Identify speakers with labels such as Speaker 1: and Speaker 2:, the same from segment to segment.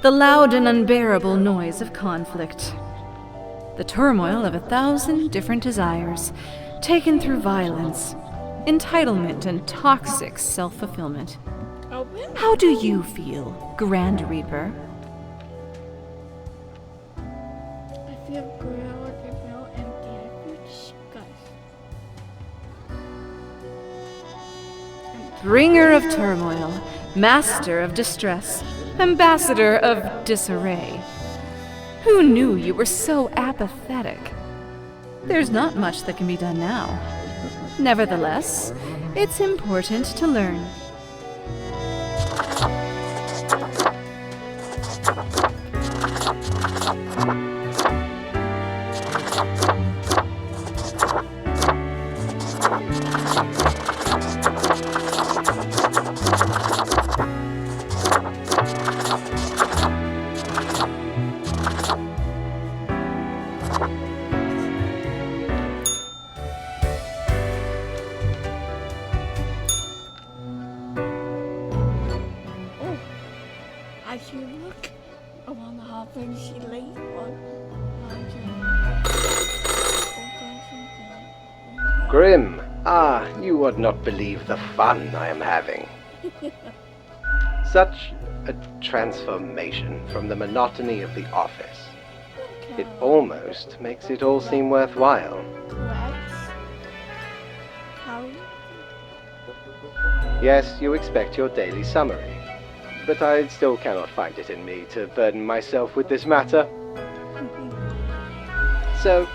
Speaker 1: The loud and unbearable noise of conflict. The turmoil of 1,000 different desires, taken through violence, entitlement, and toxic self-fulfillment. How do you feel, Grand Reaper?
Speaker 2: I feel grilled, I feel empty, I feel disgust.
Speaker 1: Bringer of turmoil, master of distress, ambassador of disarray. Who knew you were so apathetic? There's not much that can be done now. Nevertheless, it's important to learn.
Speaker 2: When she late or
Speaker 3: Grim, you would not believe the fun I am having. Such a transformation from the monotony of the office. It almost makes it all seem worthwhile.
Speaker 2: Rex? How?
Speaker 3: Yes, you expect your daily summary, but I still cannot find it in me to burden myself with this matter. So,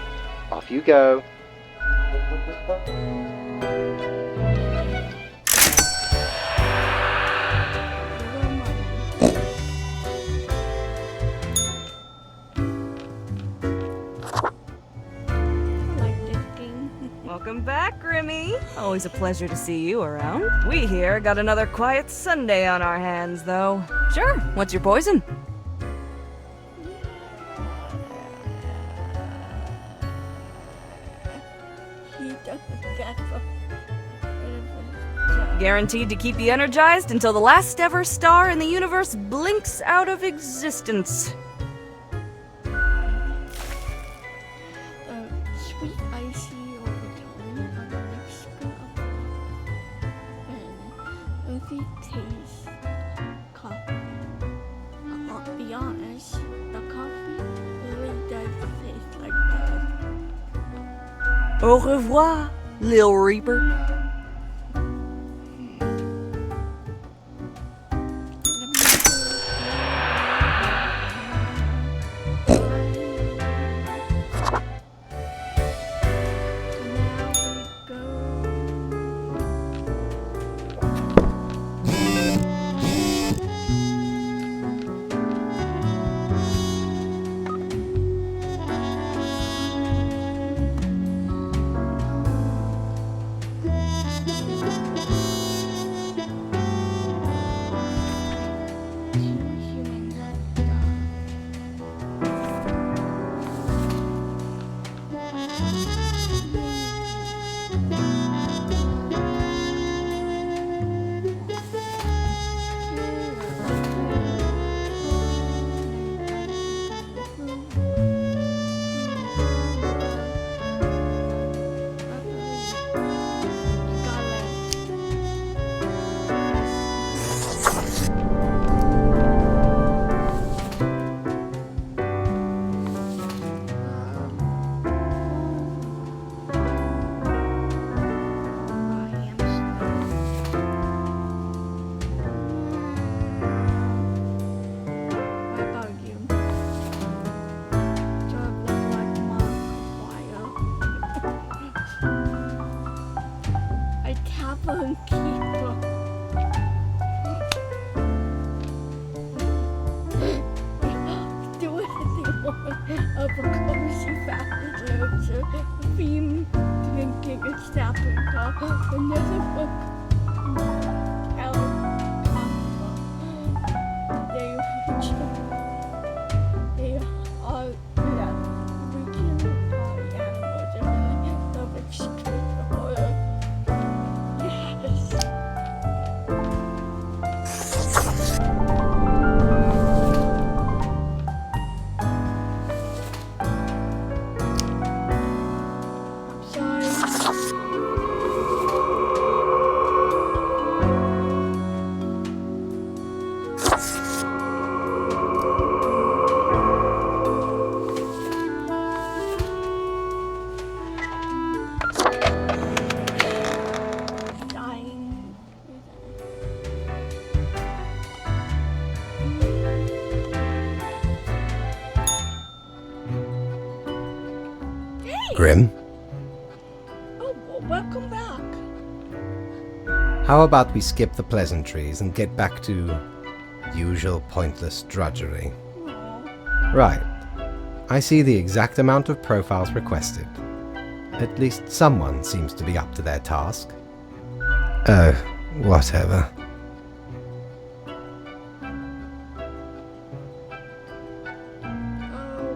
Speaker 3: off you go.
Speaker 4: Welcome back, Grimmy. Always a pleasure to see you around. We here got another quiet Sunday on our hands, though. Sure, what's your poison?
Speaker 2: He doesn't get the
Speaker 4: Guaranteed to keep you energized until the last ever star in the universe blinks out of existence.
Speaker 2: sweet icy overtone of the mixture and earthy taste coffee. I'll be honest, the coffee really does taste like that.
Speaker 4: Au revoir, Lil Reaper.
Speaker 2: Of a cozy family literature theme drinking and snapping cup another book they are regional party animals and of extreme horror. Yes.
Speaker 3: Grim,
Speaker 2: Oh, well, welcome back.
Speaker 3: how about we skip the pleasantries and get back to usual pointless drudgery?
Speaker 2: Aw.
Speaker 3: Right. I see the exact amount of profiles requested. At least someone seems to be up to their task. Oh, whatever.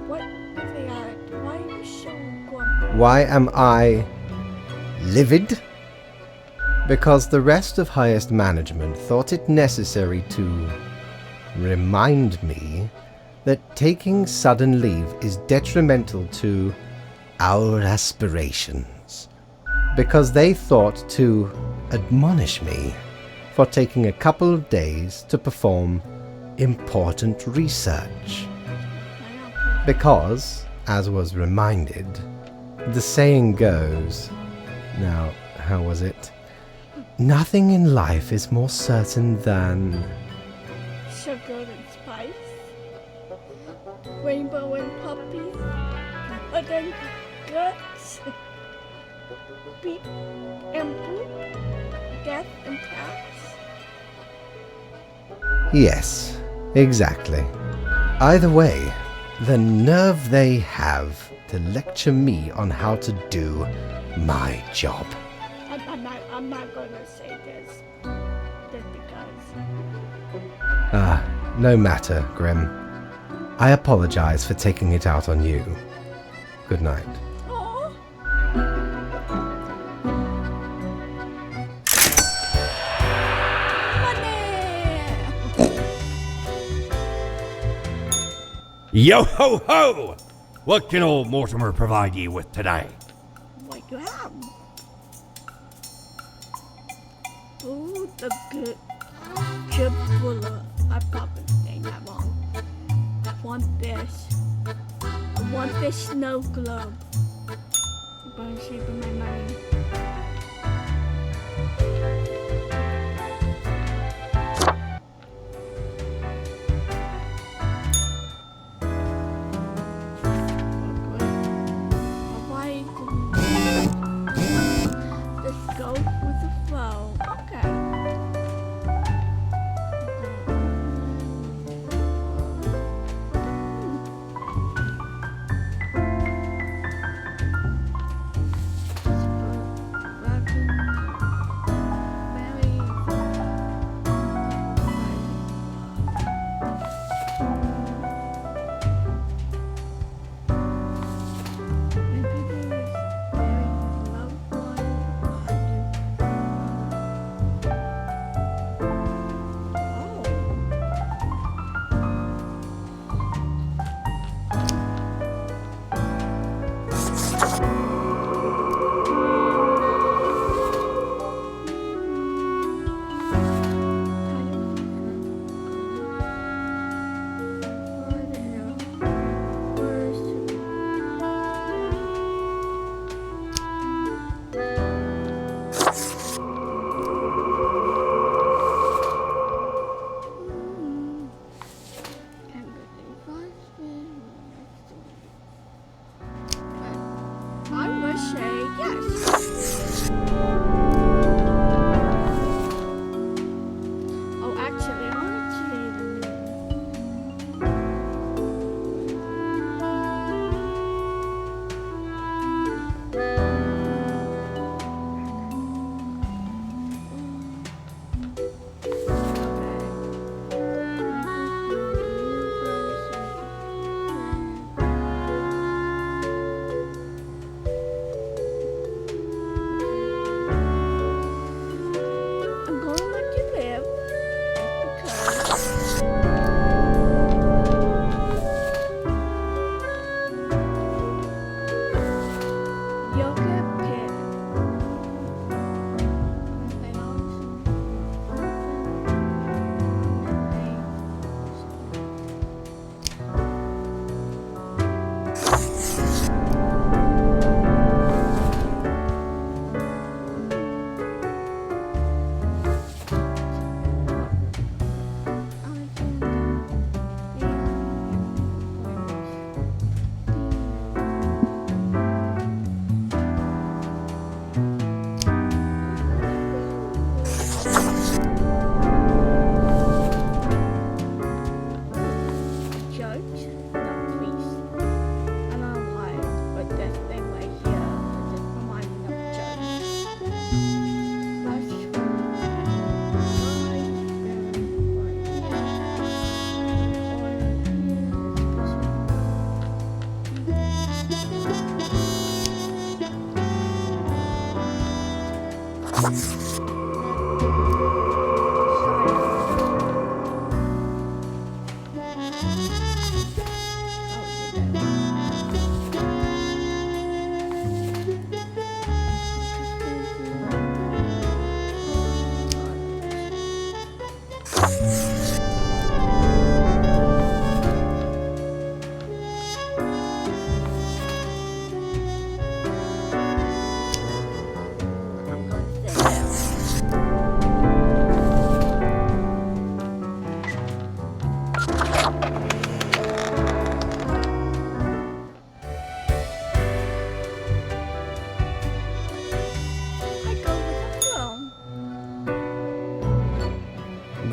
Speaker 2: What they are? Why are you so grumpy?
Speaker 3: Why am I livid? Because the rest of highest management thought it necessary to remind me that taking sudden leave is detrimental to our aspirations, because they thought to admonish me for taking a couple of days to perform important research. Because, as was reminded, the saying goes, now, how was it? Nothing in life is more certain than...
Speaker 2: Sugar and spice, rainbow and puppies, but then guts, beep and boop, death and tax.
Speaker 3: Yes, exactly. Either way, the nerve they have to lecture me on how to do my job.
Speaker 2: I'm not gonna say this, just because.
Speaker 3: No matter, Grim. I apologize for taking it out on you. Good night.
Speaker 2: Oh,
Speaker 5: Yo ho ho! What can old Mortimer provide ye with today?
Speaker 2: what you have? Oh, the good chipula. I probably saying that wrong. I want this snow globe. I'm gonna save my money. Let's go with the flow. Okay. I would say yes. Oh, actually, I want to I'm going to let you live because you'll get paid. Judge, not priest. I don't know why, but this thing right here just reminds me of judge. That's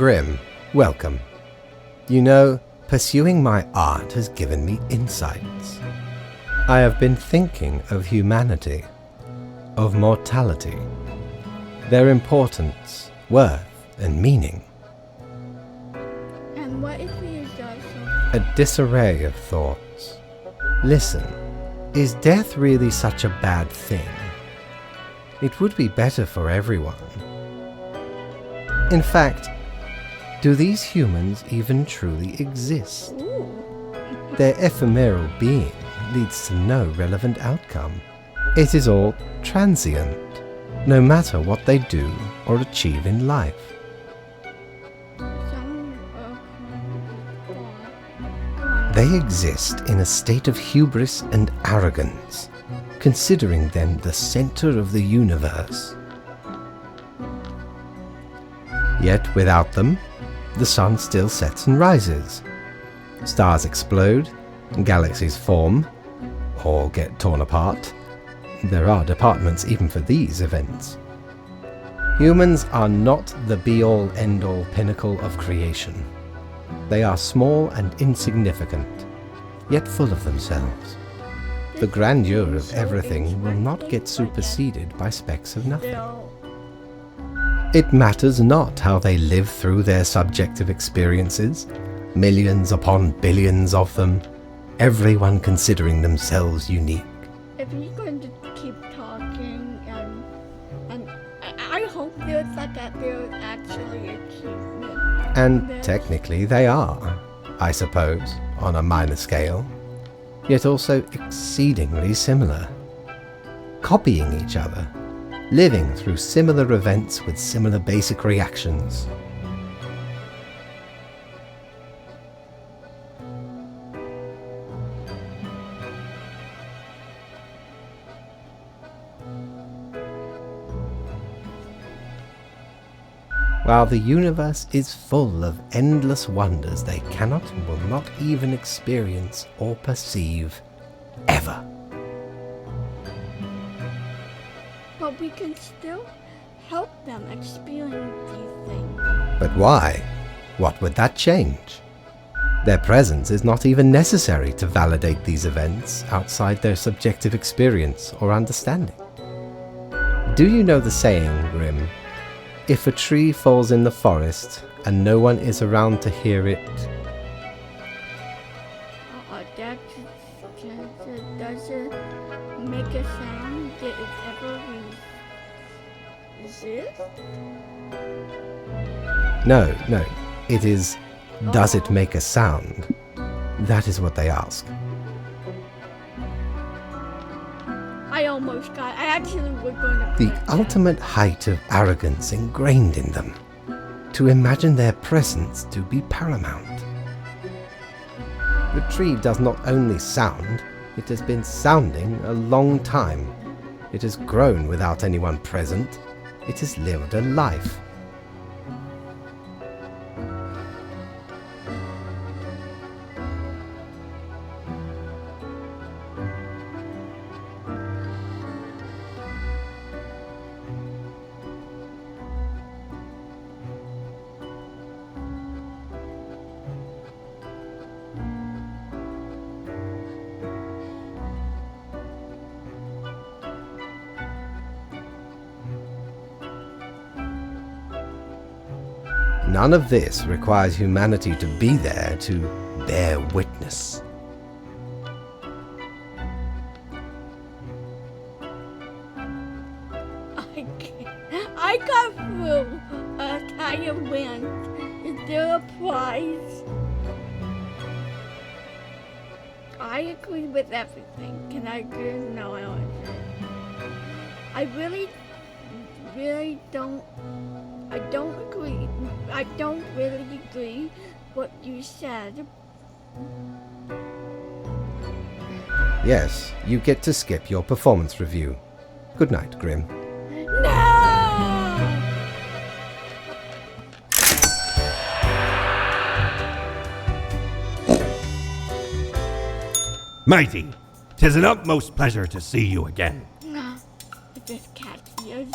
Speaker 3: Grimm, welcome. You know, pursuing my art has given me insights. I have been thinking of humanity, of mortality, their importance, worth, and meaning.
Speaker 2: And what if we got some?
Speaker 3: A disarray of thoughts. Listen, is death really such a bad thing? It would be better for everyone. In fact, do these humans even truly exist?
Speaker 2: Ooh.
Speaker 3: Their ephemeral being leads to no relevant outcome. It is all transient, no matter what they do or achieve in life.
Speaker 2: Some go on.
Speaker 3: They exist in a state of hubris and arrogance, considering them the center of the universe. Yet without them, the sun still sets and rises. Stars explode, galaxies form, or get torn apart. There are departments even for these events. Humans are not the be-all, end-all pinnacle of creation. They are small and insignificant, yet full of themselves. The grandeur of everything will not get superseded by specks of nothing.
Speaker 2: They'll
Speaker 3: It matters not how they live through their subjective experiences, millions upon billions of them, everyone considering themselves unique.
Speaker 2: if you're going to keep talking and I hope there's like that there's actually achievement.
Speaker 3: And
Speaker 2: there.
Speaker 3: technically they are, I suppose, on a minor scale, yet also exceedingly similar. Copying each other, living through similar events with similar basic reactions. While the universe is full of endless wonders they cannot and will not even experience or perceive, ever.
Speaker 2: But we can still help them experience these things.
Speaker 3: But why? What would that change? Their presence is not even necessary to validate these events outside their subjective experience or understanding. Do you know the saying, Grimm? If a tree falls in the forest and no one is around to hear it,
Speaker 2: That does it make a sound that it ever exists?
Speaker 3: no, it is, does it make a sound? That is what they ask.
Speaker 2: I actually was going to
Speaker 3: The
Speaker 2: pick that.
Speaker 3: ultimate height of arrogance ingrained in them, to imagine their presence to be paramount. The tree does not only sound, it has been sounding a long time. It has grown without anyone present. It has lived a life. None of this requires humanity to be there to bear witness.
Speaker 2: I got through a entire win. Is there a prize? I agree with everything. Can I agree? No, I don't agree. I really don't. I don't agree. I don't really agree what you said.
Speaker 3: Yes, you get to skip your performance review. Good night, Grimm.
Speaker 2: No!
Speaker 5: Mighty, 'tis an utmost pleasure to see you again.
Speaker 2: This cat ears.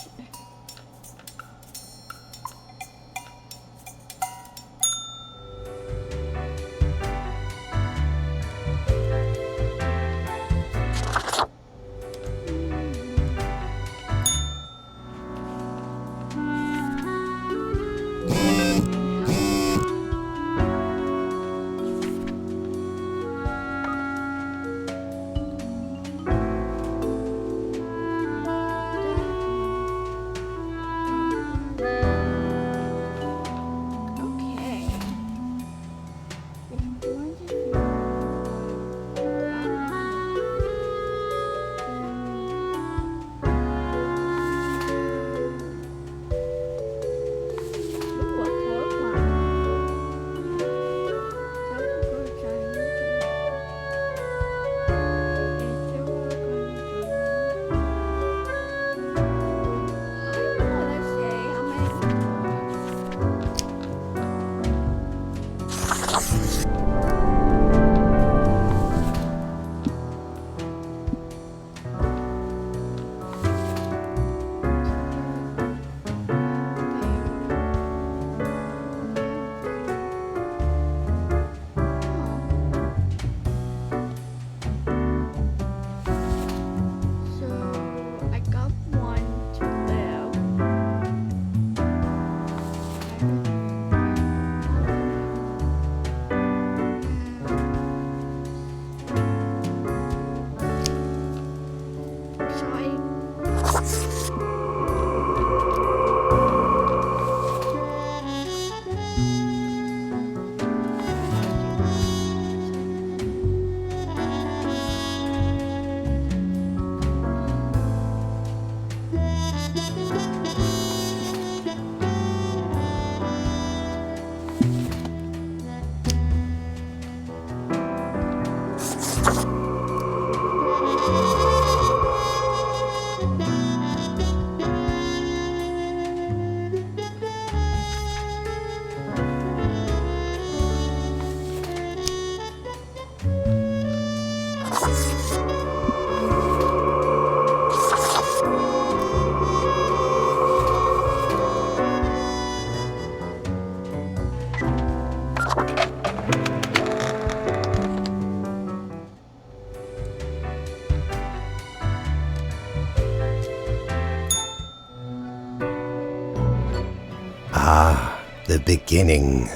Speaker 3: Ah, the beginning.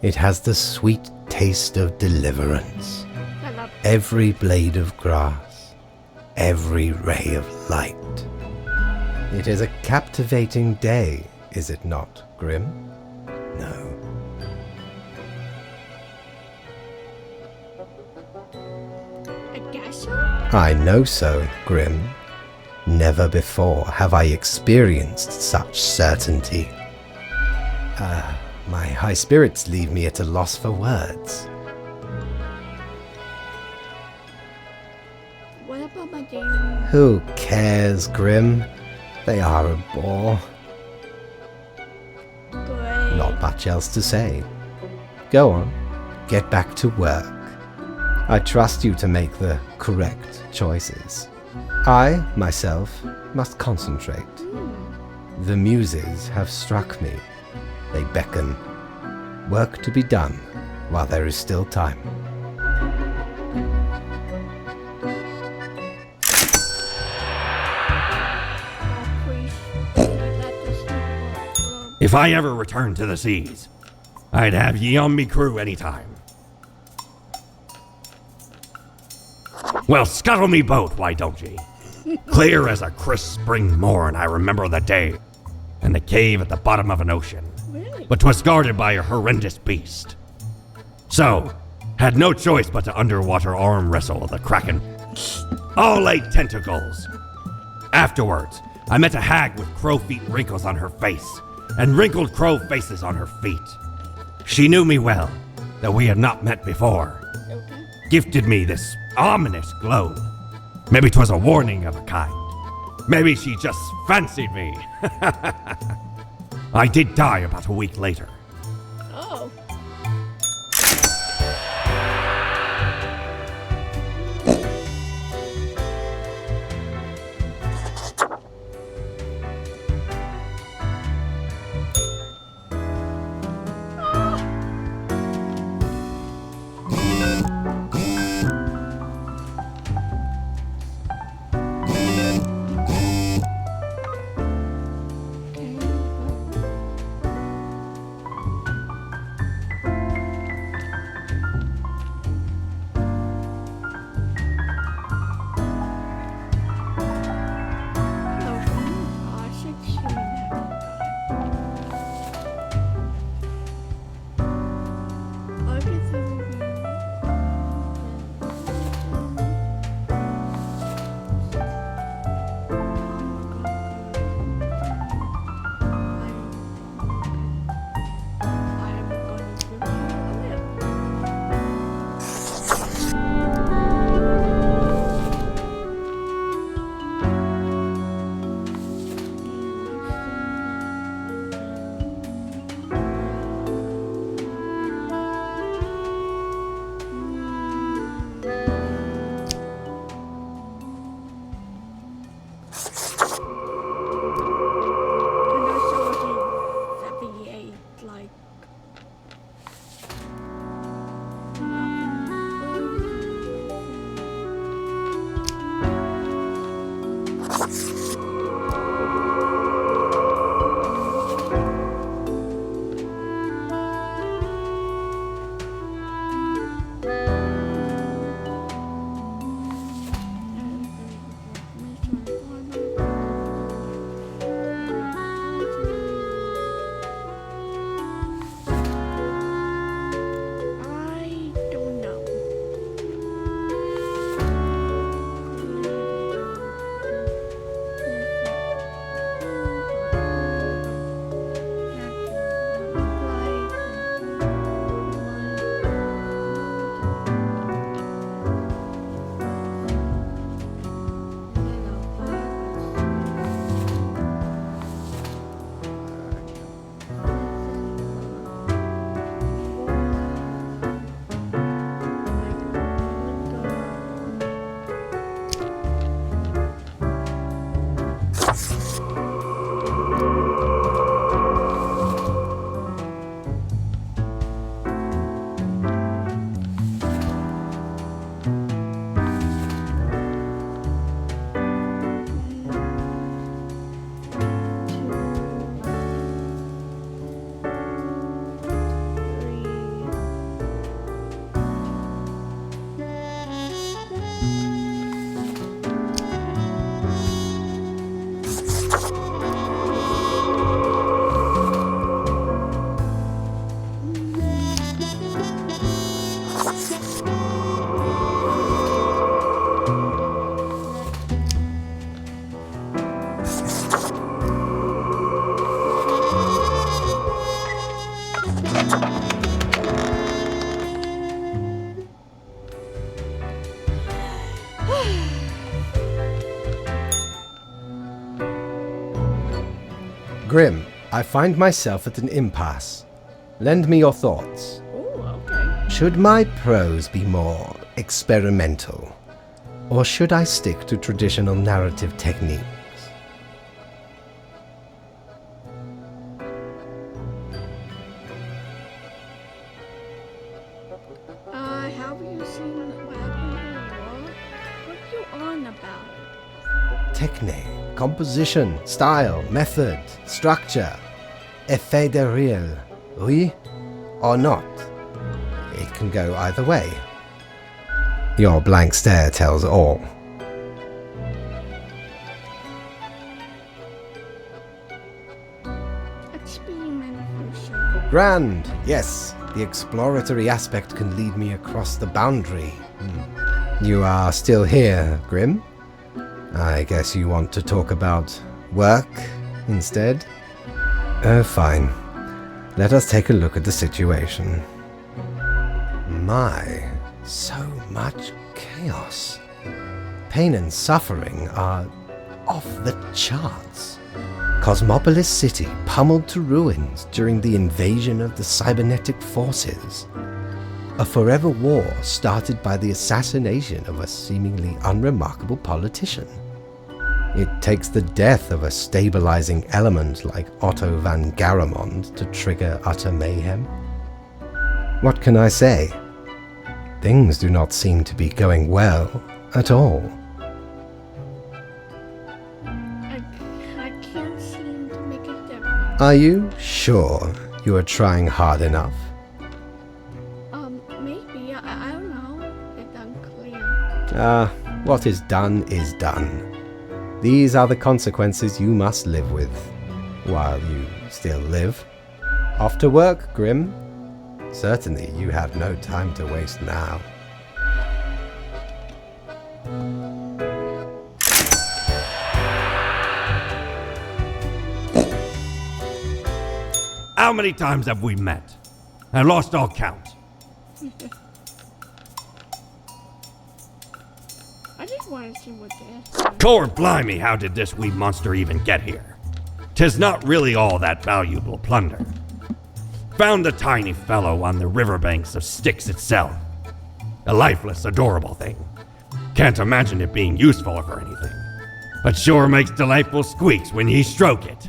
Speaker 3: It has the sweet taste of deliverance.
Speaker 2: Shut up.
Speaker 3: Every blade of grass, every ray of light. It is a captivating day, is it not, Grim? No.
Speaker 2: I guess so.
Speaker 3: I know so, Grim. Never before have I experienced such certainty. My high spirits leave me at a loss for words.
Speaker 2: What about my demons?
Speaker 3: Who cares, Grim? They are a bore.
Speaker 2: Good.
Speaker 3: Not much else to say. Go on, get back to work. I trust you to make the correct choices. I, myself, must concentrate. The muses have struck me. They beckon. Work to be done while there is still time.
Speaker 2: Oh, please. Let this work.
Speaker 5: If I ever return to the seas, I'd have ye on me crew anytime. Well, scuttle me boat, why don't ye? Clear as a crisp spring morn, I remember the day, and the cave at the bottom of an ocean.
Speaker 2: Really?
Speaker 5: But 'twas guarded by a horrendous beast. So, had no choice but to underwater arm wrestle the kraken. All 8 tentacles. Afterwards, I met a hag with crow feet wrinkles on her face, and wrinkled crow faces on her feet. She knew me well, though we had not met before.
Speaker 2: Okay.
Speaker 5: Gifted me this ominous globe. Maybe 'twas a warning of a kind. Maybe she just fancied me. I did die about a week later.
Speaker 2: Oh.
Speaker 3: Grim, I find myself at an impasse. Lend me your thoughts.
Speaker 2: Oh, okay.
Speaker 3: Should my prose be more experimental? Or should I stick to traditional narrative techniques?
Speaker 2: Have you seen what happened in the war? What are you on about?
Speaker 3: Technique, composition, style, method, structure. Effet de rire, oui or not? It can go either way. Your blank stare tells all.
Speaker 2: Experiment for sure.
Speaker 3: Grand, yes. The exploratory aspect can lead me across the boundary. You are still here, Grim? I guess you want to talk about work instead? Fine. Let us take a look at the situation. My, so much chaos. Pain and suffering are off the charts. Cosmopolis City pummeled to ruins during the invasion of the cybernetic forces. A forever war started by the assassination of a seemingly unremarkable politician. It takes the death of a stabilizing element like Otto van Garamond to trigger utter mayhem. What can I say? Things do not seem to be going well at all.
Speaker 2: I can't seem to make a difference.
Speaker 3: Are you sure you are trying hard enough?
Speaker 2: Maybe. I don't know. It's unclear.
Speaker 3: What is done is done. These are the consequences you must live with, while you still live. Off to work, Grim. Certainly you have no time to waste now.
Speaker 5: How many times have we met? I lost all count.
Speaker 2: I just want to see what this is.
Speaker 5: Core blimey, how did this wee monster even get here? 'Tis not really all that valuable plunder. Found the tiny fellow on the riverbanks of Styx itself. A lifeless, adorable thing. Can't imagine it being useful for anything. But sure makes delightful squeaks when ye stroke it.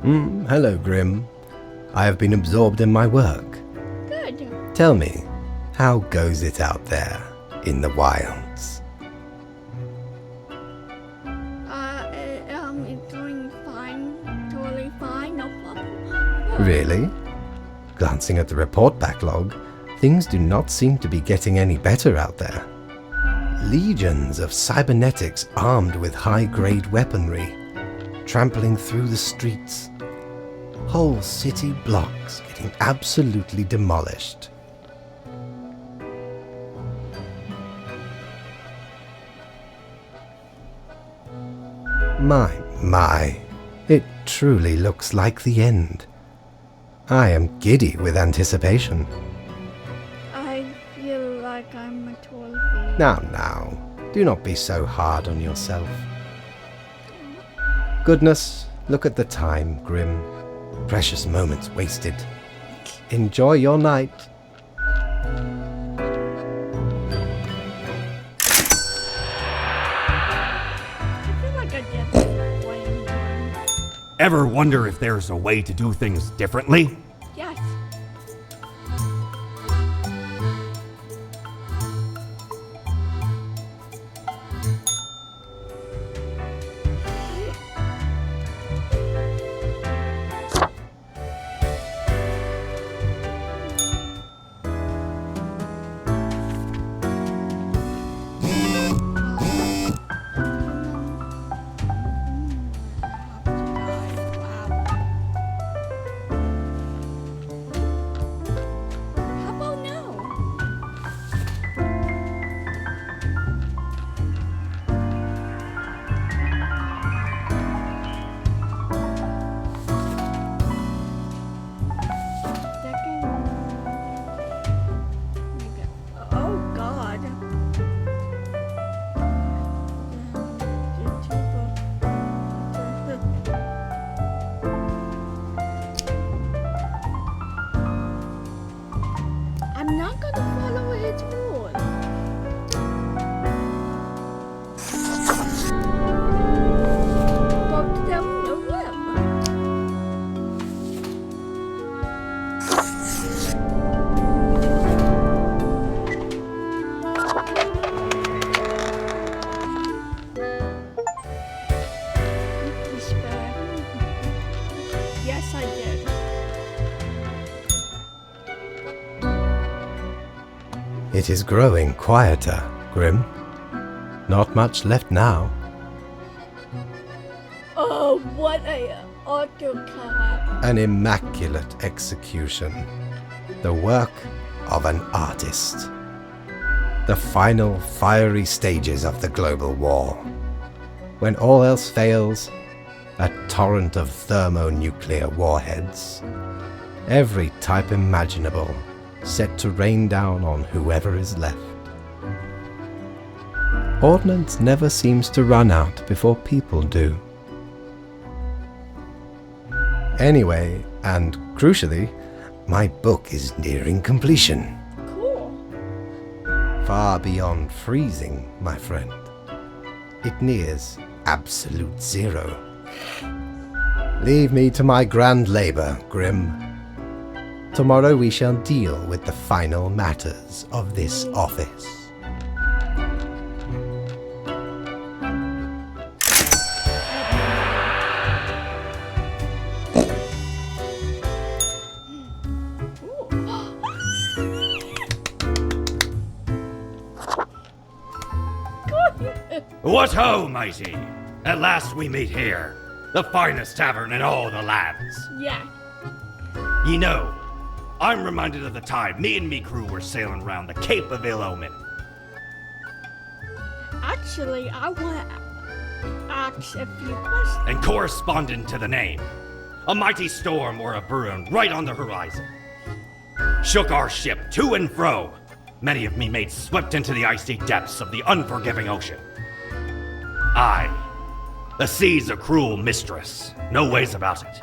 Speaker 3: Hello, Grim. I have been absorbed in my work.
Speaker 2: Good.
Speaker 3: Tell me, how goes it out there in the wilds?
Speaker 2: It's doing fine. Totally fine. No problem.
Speaker 3: Really? Glancing at the report backlog, things do not seem to be getting any better out there. Legions of cybernetics armed with high-grade weaponry, trampling through the streets. Whole city blocks getting absolutely demolished. My, it truly looks like the end. I am giddy with anticipation.
Speaker 2: I feel like I'm a total failure.
Speaker 3: Now, do not be so hard on yourself. Goodness, look at the time, Grim. Precious moments wasted. Enjoy your night.
Speaker 2: I feel like I get this way more.
Speaker 5: Ever wonder if there's a way to do things differently?
Speaker 2: Yes. How about now? Oh God. I'm not gonna follow his rule. Go to them no whim. Respect. Yes, I did.
Speaker 3: It is growing quieter, Grim. Not much left now.
Speaker 2: Oh, what a autocrat.
Speaker 3: An immaculate execution. The work of an artist. The final fiery stages of the global war. When all else fails, a torrent of thermonuclear warheads. Every type imaginable set to rain down on whoever is left. Ordnance never seems to run out before people do. Anyway, and crucially, my book is nearing completion.
Speaker 2: Cool.
Speaker 3: Far beyond freezing, my friend. It nears absolute zero. Leave me to my grand labor, Grim. Tomorrow we shall deal with the final matters of this office.
Speaker 5: What ho, mighty! At last we meet here, the finest tavern in all the lands.
Speaker 2: Yeah.
Speaker 5: Ye know, I'm reminded of the time me and me crew were sailing round the Cape of Ill Omen.
Speaker 2: Actually, I want to ask a few questions.
Speaker 5: And corresponding to the name, a mighty storm or a brewing right on the horizon. Shook our ship to and fro. Many of me mates swept into the icy depths of the unforgiving ocean. Aye, the sea's a cruel mistress, no ways about it.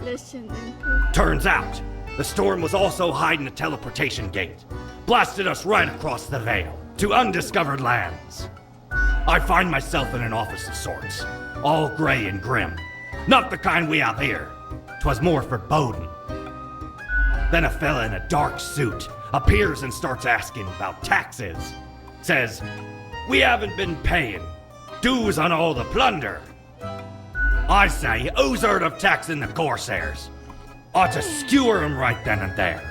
Speaker 2: Listen, and
Speaker 5: Turns out, the storm was also hiding a teleportation gate, blasted us right across the veil to undiscovered lands. I find myself in an office of sorts, all gray and grim, Not the kind we have here. 'Twas more foreboding. Then a fella in a dark suit appears and starts asking about taxes. Says, we haven't been paying. Dues on all the plunder. I say, who's heard of taxing the Corsairs? Ought to skewer 'em right then and there.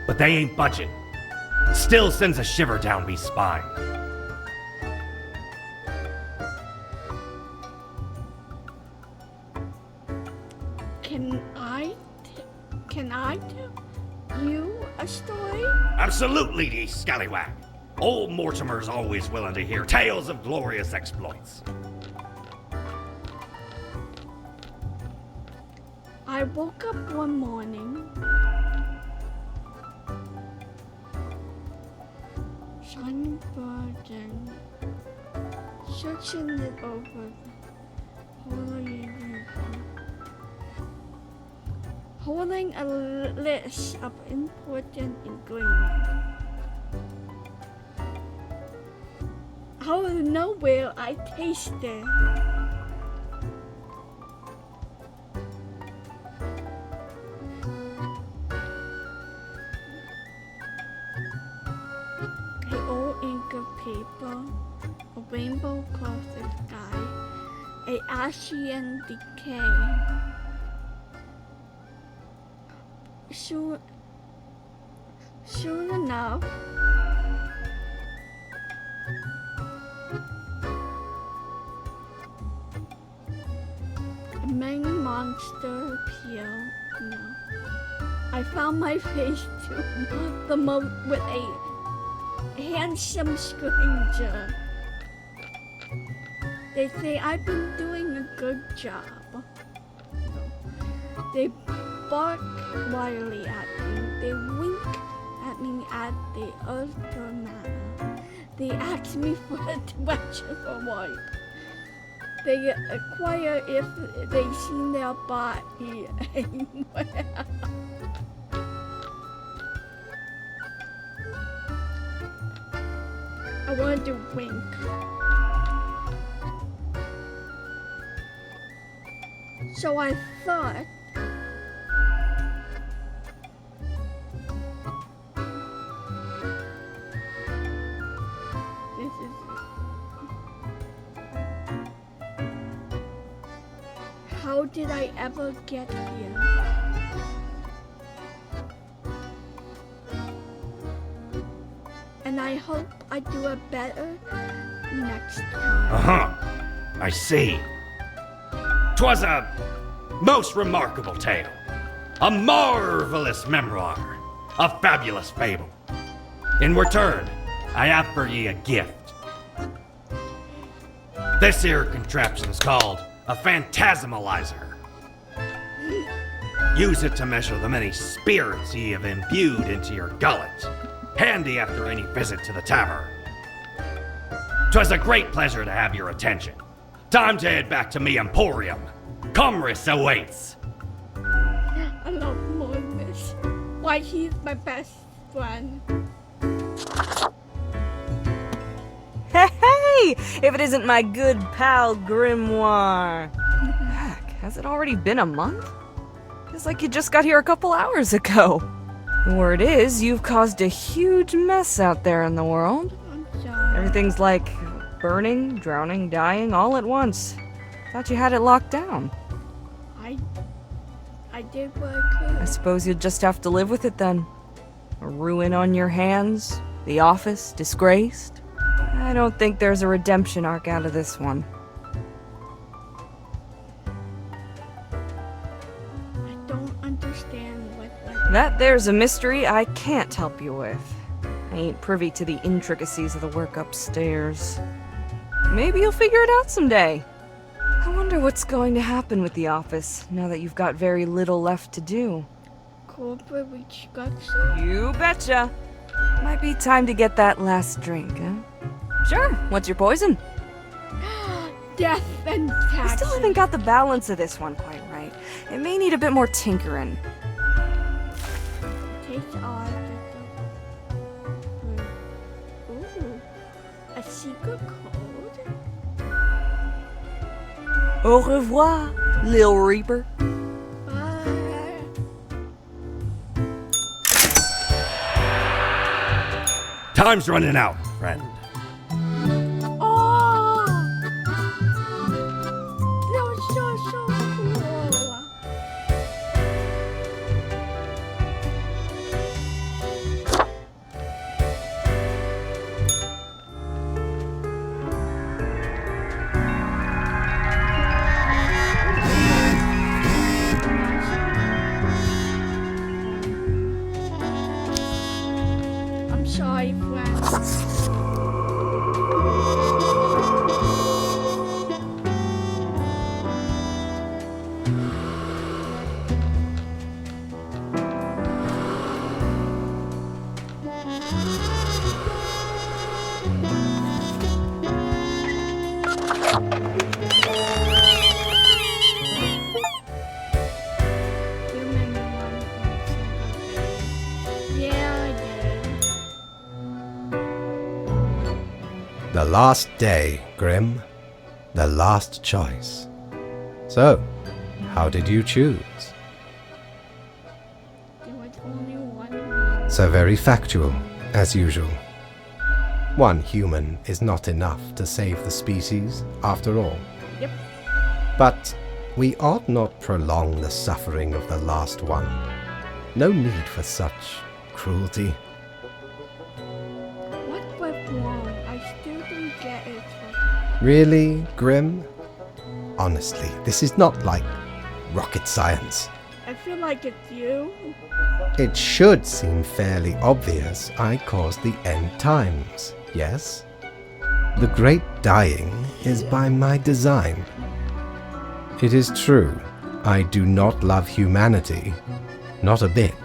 Speaker 5: But they ain't budging. Still sends a shiver down me spine.
Speaker 2: Can I tell you a story?
Speaker 5: Absolutely, ye scallywag. Old Mortimer's always willing to hear tales of glorious exploits.
Speaker 2: I woke up one morning. Sunburden, searching it over, holding a list of important ingredients. Out of nowhere, I tasted an old ink of paper, a rainbow across the sky, a ashy and decay. Soon enough, a many monster appeared. No. I found my face to the with a handsome stranger. They say I've been doing a good job. They bark wildly at me. They wink at me at the other manner. They ask me for a direction for work. They inquire if they seen their body anywhere. I wanted to wink. So I thought, how did I ever get here? And I hope I do it better next time.
Speaker 5: Uh-huh. I see. 'Twas a most remarkable tale. A marvelous memoir. A fabulous fable. In return, I have for ye a gift. This here contraption's called a phantasmalizer. Use it to measure the many spirits ye have imbued into your gullet. Handy after any visit to the tavern. 'Twas a great pleasure to have your attention. Time to head back to me emporium. Commerce awaits.
Speaker 2: I love Mortis. Why, he's my best friend.
Speaker 4: Hey! If it isn't my good pal Grimoire. Heck, has it already been a month? Feels like you just got here a couple hours ago. The word is, you've caused a huge mess out there in the world.
Speaker 2: I'm sorry.
Speaker 4: Everything's like burning, drowning, dying all at once. Thought you had it locked down.
Speaker 2: I did what I could.
Speaker 4: I suppose you'll just have to live with it then. A ruin on your hands, the office disgraced. I don't think there's a redemption arc out of this one.
Speaker 2: I don't understand what
Speaker 4: That there's a mystery I can't help you with. I ain't privy to the intricacies of the work upstairs. Maybe you'll figure it out someday. I wonder what's going to happen with the office now that you've got very little left to do.
Speaker 2: corporate restructure.
Speaker 4: You betcha. Might be time to get that last drink, huh? Sure. What's your poison?
Speaker 2: Death and
Speaker 4: I
Speaker 2: taxes.
Speaker 4: still haven't got the balance of this one quite right. It may need a bit more tinkering.
Speaker 2: Tastes odd. Ooh, a secret code.
Speaker 4: Au revoir. Lil Reaper.
Speaker 2: Bye.
Speaker 5: Time's running out, friend.
Speaker 2: Oh! That was so cool. I'm sorry, friend. You made me want to eat something. Yeah, I did.
Speaker 3: The last day, Grim. The last choice. So, how did you choose?
Speaker 2: There was only one.
Speaker 3: So very factual, as usual. One human is not enough to save the species, after all.
Speaker 2: Yep.
Speaker 3: But we ought not prolong the suffering of the last one. No need for such cruelty.
Speaker 2: What went wrong? I still don't get it.
Speaker 3: Really, Grim? Honestly, this is not like rocket science.
Speaker 2: I feel like it's you.
Speaker 3: It should seem fairly obvious I caused the end times, yes? The great dying is by my design. It is true, I do not love humanity, not a bit.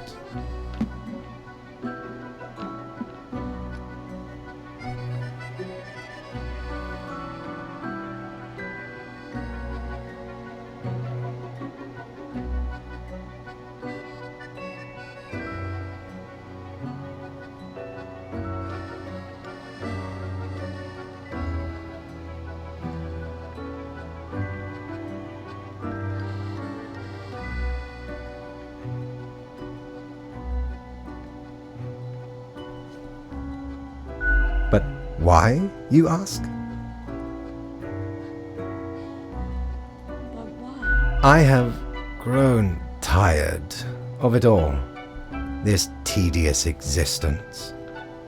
Speaker 3: But why, you ask?
Speaker 2: But why?
Speaker 3: I have grown tired of it all. This tedious existence.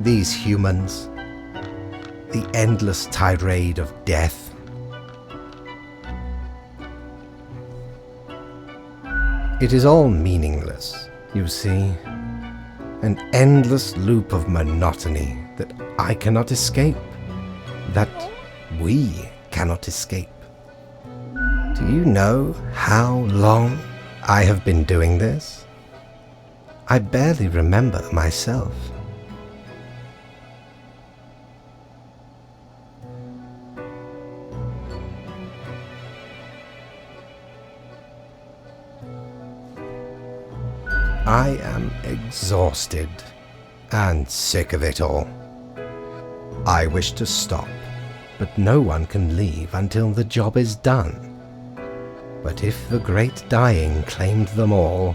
Speaker 3: These humans. The endless tirade of death. It is all meaningless, you see. An endless loop of monotony that I cannot escape. That we cannot escape. Do you know how long I have been doing this? I barely remember myself. I am exhausted and sick of it all. I wish to stop, but no one can leave until the job is done. But if the great dying claimed them all,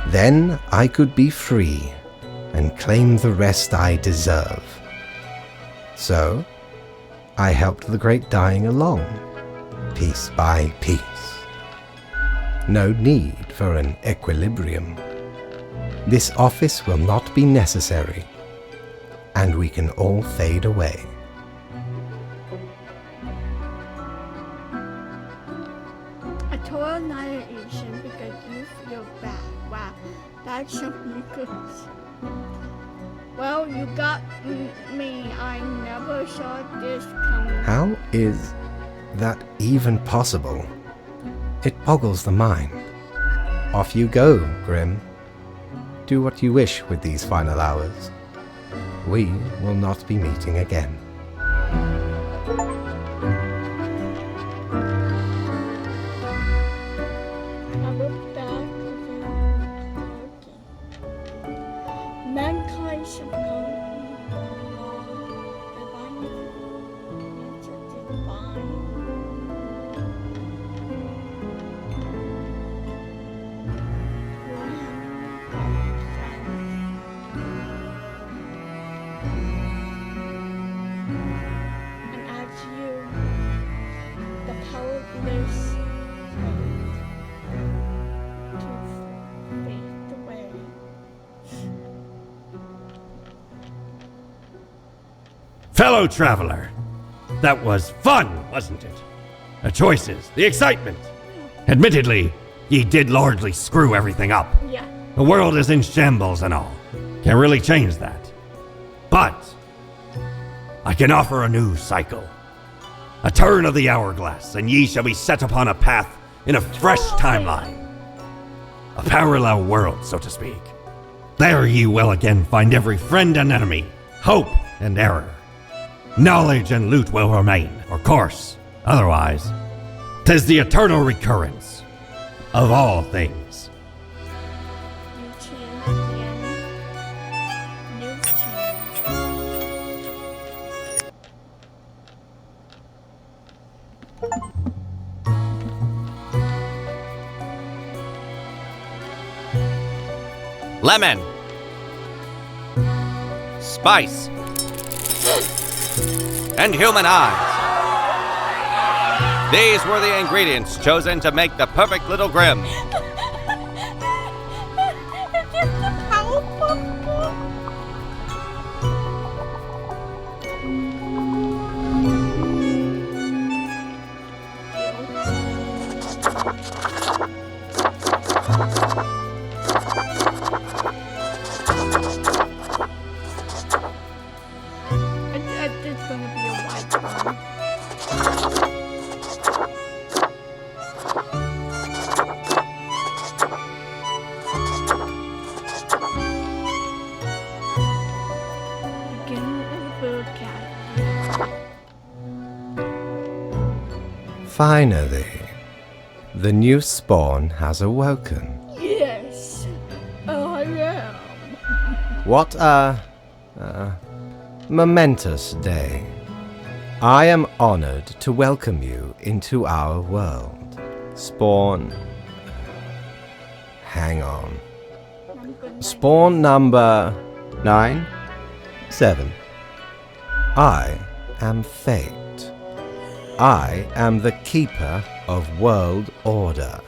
Speaker 3: then I could be free and claim the rest I deserve. So, I helped the great dying along, piece by piece. No need for an equilibrium. This office will not be necessary, and we can all fade away.
Speaker 2: A total annihilation because you feel bad. Wow, that's something good. Well, you got me. I never saw this coming.
Speaker 3: How is that even possible? It boggles the mind. Off you go, Grim. Do what you wish with these final hours. We will not be meeting again.
Speaker 2: I look back and mankind should know.
Speaker 5: Fellow traveler, that was fun, wasn't it? The choices, the excitement. Admittedly, ye did largely screw everything up.
Speaker 2: Yeah.
Speaker 5: The world is in shambles and all. Can't really change that. But I can offer a new cycle. A turn of the hourglass, and ye shall be set upon a path in a fresh timeline. A parallel world, so to speak. There ye will again find every friend and enemy, hope and error. Knowledge and loot will remain, of course. Otherwise, 'tis the eternal recurrence of all things.
Speaker 2: New champion. New champion.
Speaker 6: Lemon. Spice. And human eyes. These were the ingredients chosen to make the perfect little Grimm.
Speaker 2: It's just a Powerpuff book. It's gonna be a white one. Again, a bird cat.
Speaker 3: Finally, the new spawn has awoken.
Speaker 2: Yes, I am.
Speaker 3: What a momentous day. I am honored to welcome you into our world. Spawn. Hang on.
Speaker 2: I'm gonna
Speaker 3: Spawn number 9? 7. I am Fate. I am the keeper of world order.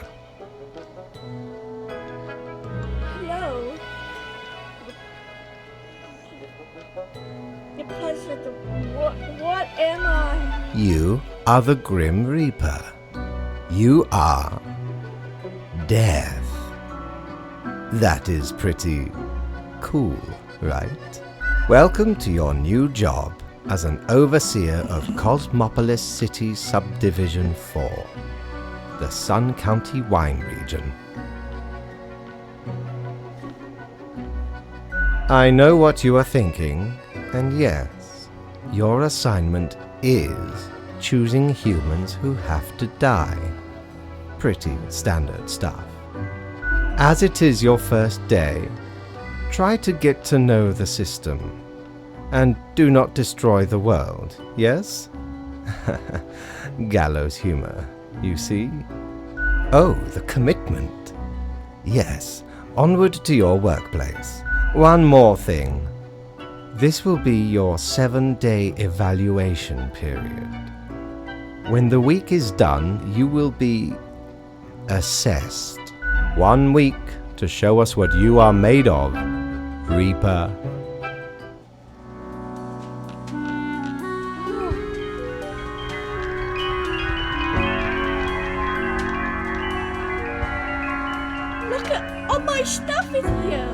Speaker 2: Hello. The president. What am I?
Speaker 3: You are the Grim Reaper. You are Death. That is pretty cool, right? Welcome to your new job as an overseer of Cosmopolis City Subdivision 4, the Sun County Wine Region. I know what you are thinking, and yes, your assignment is choosing humans who have to die. Pretty standard stuff. As it is your first day, try to get to know the system, and do not destroy the world, yes? Gallows humor, you see? Oh, the commitment. Yes, onward to your workplace. One more thing. This will be your 7-day evaluation period. When the week is done, you will be assessed. 1 week to show us what you are made of, Reaper.
Speaker 2: Look at all my stuff is here.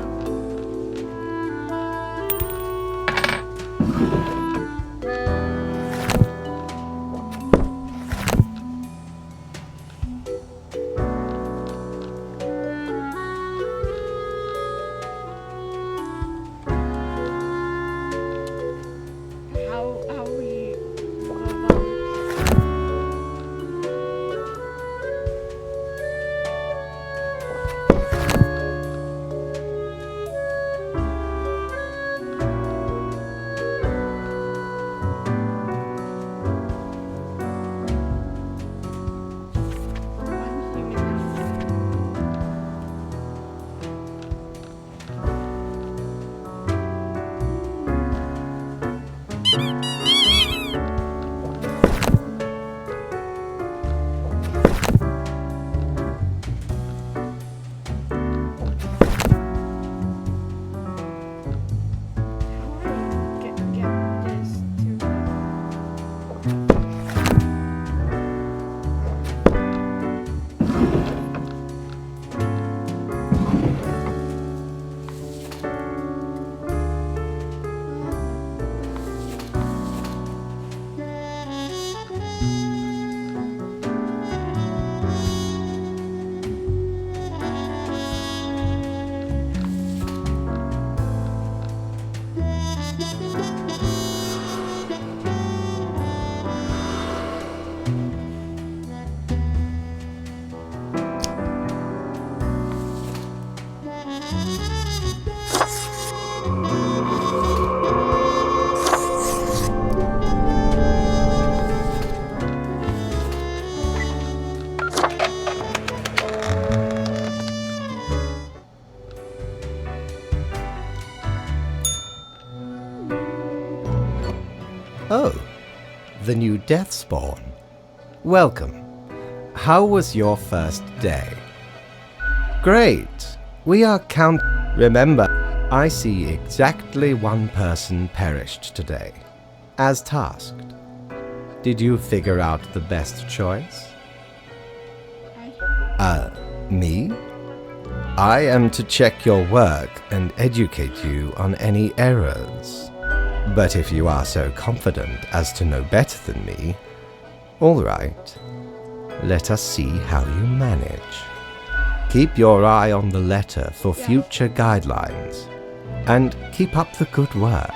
Speaker 2: How we go about
Speaker 3: the new Deathspawn. Welcome. How was your first day? Great. We are count. Remember, I see exactly one person perished today, as tasked. Did you figure out the best choice? Me? I am to check your work and educate you on any errors. But if you are so confident as to know better than me, all right. Let us see how you manage. Keep your eye on the letter for future guidelines, and keep up the good work.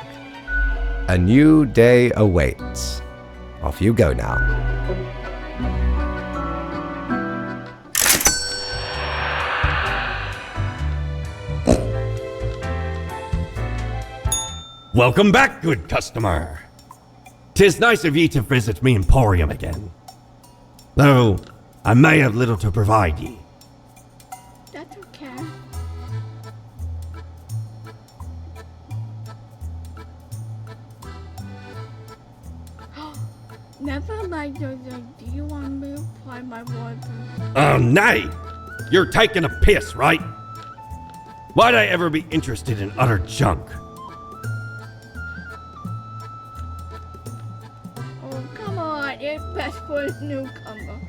Speaker 3: A new day awaits. Off you go now.
Speaker 5: Welcome back, good customer. 'Tis nice of ye to visit me emporium again. Though I may have little to provide ye.
Speaker 2: That's okay. Never mind, Jojo. Do you want me to apply my water?
Speaker 5: Oh, nay! You're taking a piss, right? Why'd I ever be interested in utter junk?
Speaker 2: Oh, come on. It's best for a newcomer.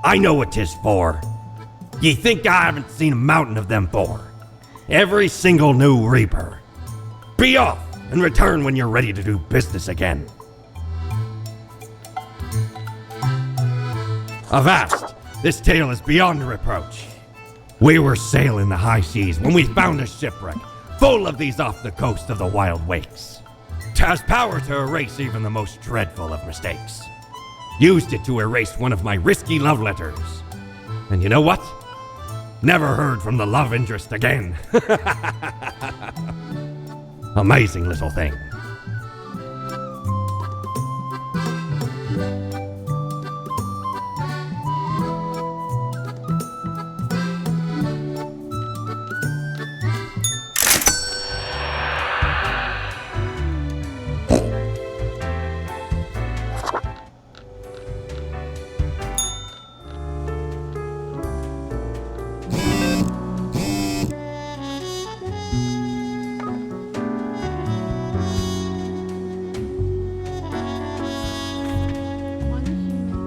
Speaker 5: I know what 'tis for. Ye think I haven't seen a mountain of them for? Every single new Reaper. Be off and return when you're ready to do business again. Avast! This tale is beyond reproach. We were sailing the high seas when we found a shipwreck full of these off the coast of the Wild Wakes. 'Twas power to erase even the most dreadful of mistakes. Used it to erase one of my risky love letters. And you know what? Never heard from the love interest again. Amazing little thing.
Speaker 2: One human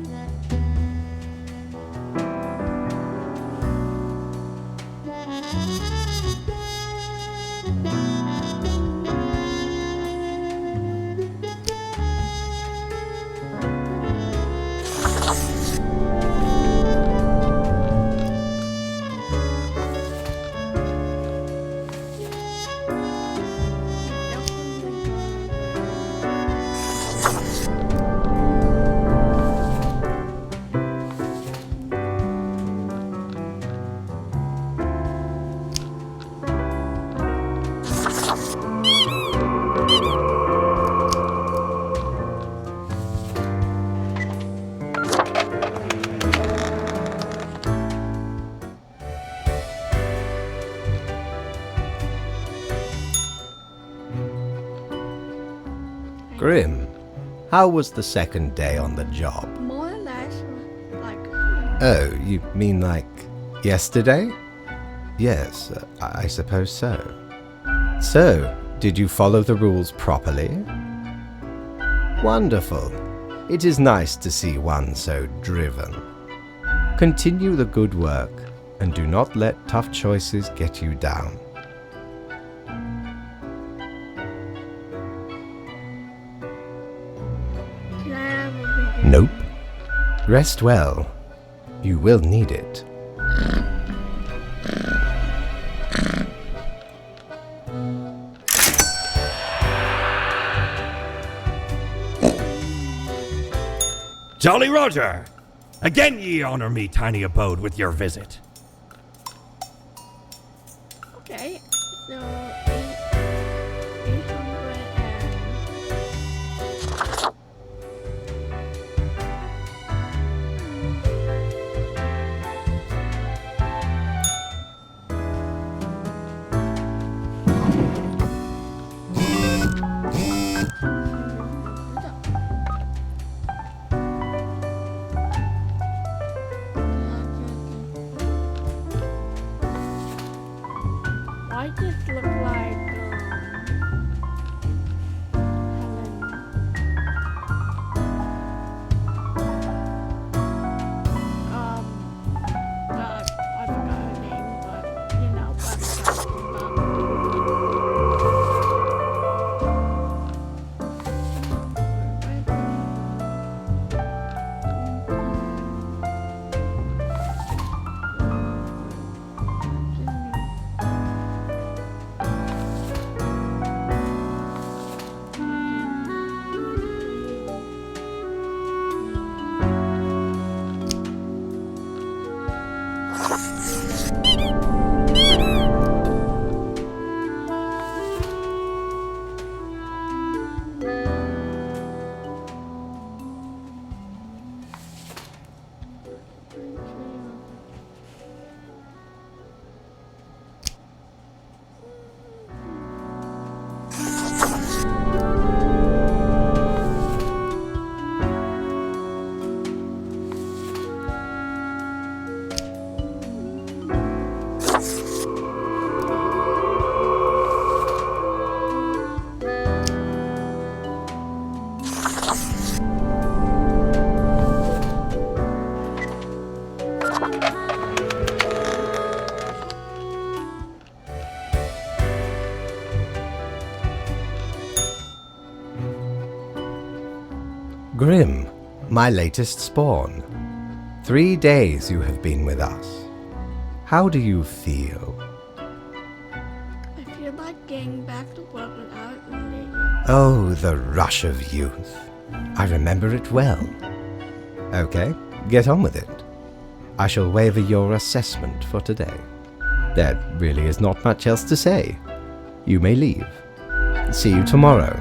Speaker 2: that have to
Speaker 3: Grim, how was the second day on the job?
Speaker 2: more or less like
Speaker 3: Oh, you mean like yesterday? Yes, I suppose so. So, did you follow the rules properly? Wonderful. It is nice to see one so driven. Continue the good work, and do not let tough choices get you down.
Speaker 2: can I have a big
Speaker 3: Nope. Rest well. You will need it.
Speaker 5: Jolly Roger! Again ye honor me, tiny abode, with your visit.
Speaker 2: Okay, so 800 and I just look like I forgot her name, but you know what I'm talking about.
Speaker 3: Grim, my latest spawn. 3 days you have been with us. How do you feel?
Speaker 2: I feel like getting back to work without leaving.
Speaker 3: Oh, the rush of youth. I remember it well. Okay, get on with it. I shall waiver your assessment for today. There really is not much else to say. You may leave. See you tomorrow.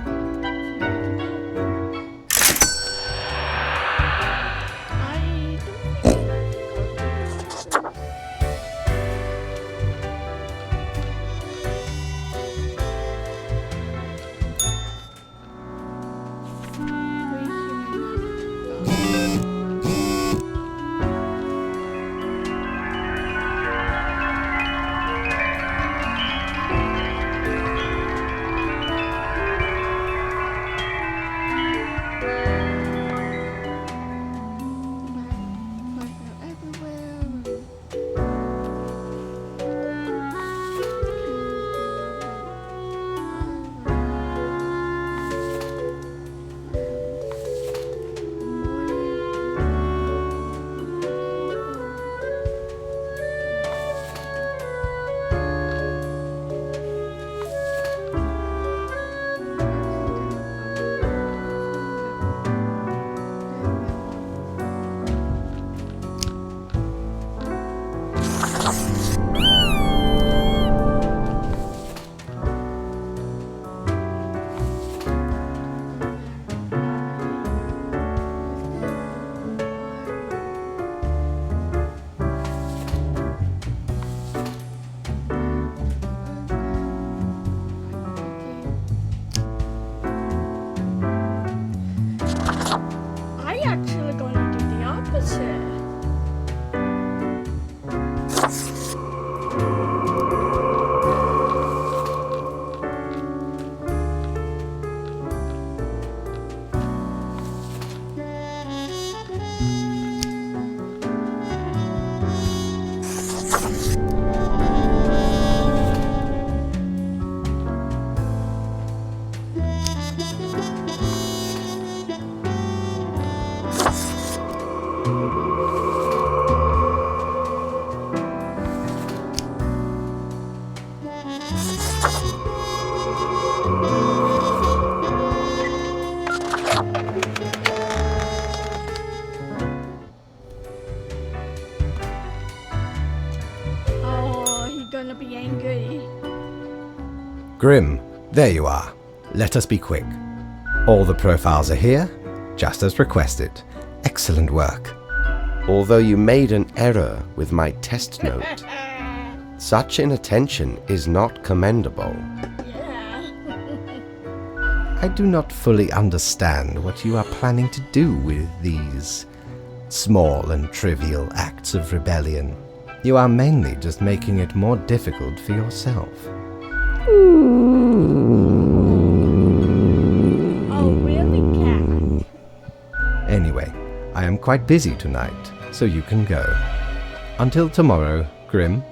Speaker 2: Gonna be angry.
Speaker 3: Grim, there you are. Let us be quick. All the profiles are here, just as requested. Excellent work.
Speaker 7: Although you made an error with my test note, such inattention is not commendable.
Speaker 2: Yeah.
Speaker 3: I do not fully understand what you are planning to do with these small and trivial acts of rebellion. You are mainly just making it more difficult for yourself.
Speaker 2: Oh, really, Cat?
Speaker 3: Anyway, I am quite busy tonight, so you can go. Until tomorrow, Grim.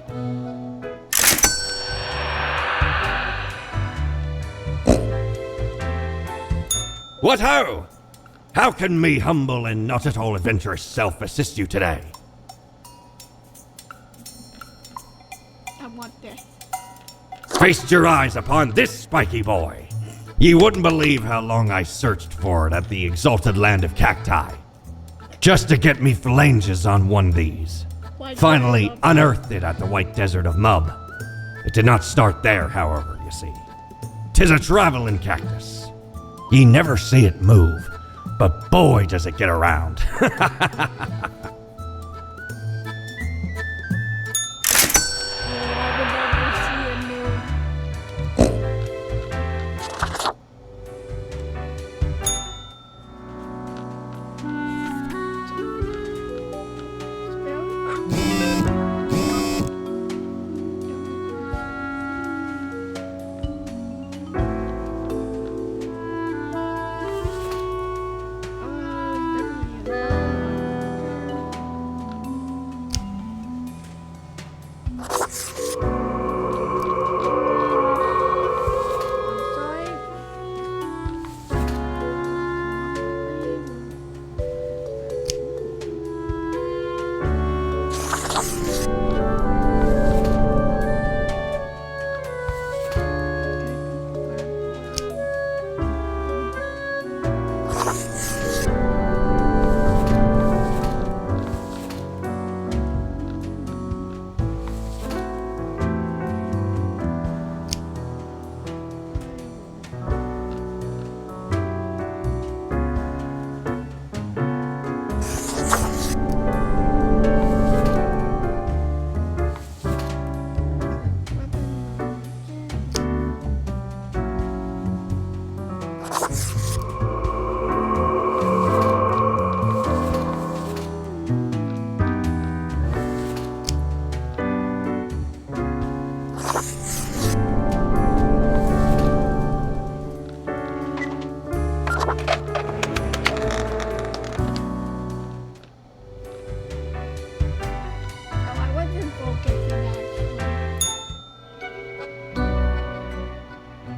Speaker 5: What ho! How can me humble and not at all adventurous self assist you today?
Speaker 2: I want this.
Speaker 5: Feast your eyes upon this spiky boy. Ye wouldn't believe how long I searched for it at the exalted land of cacti. Just to get me phalanges on one of these. Finally unearthed it at the White Desert of Mub. It did not start there, however, you see. 'Tis a traveling cactus. Ye never see it move, but boy does it get around.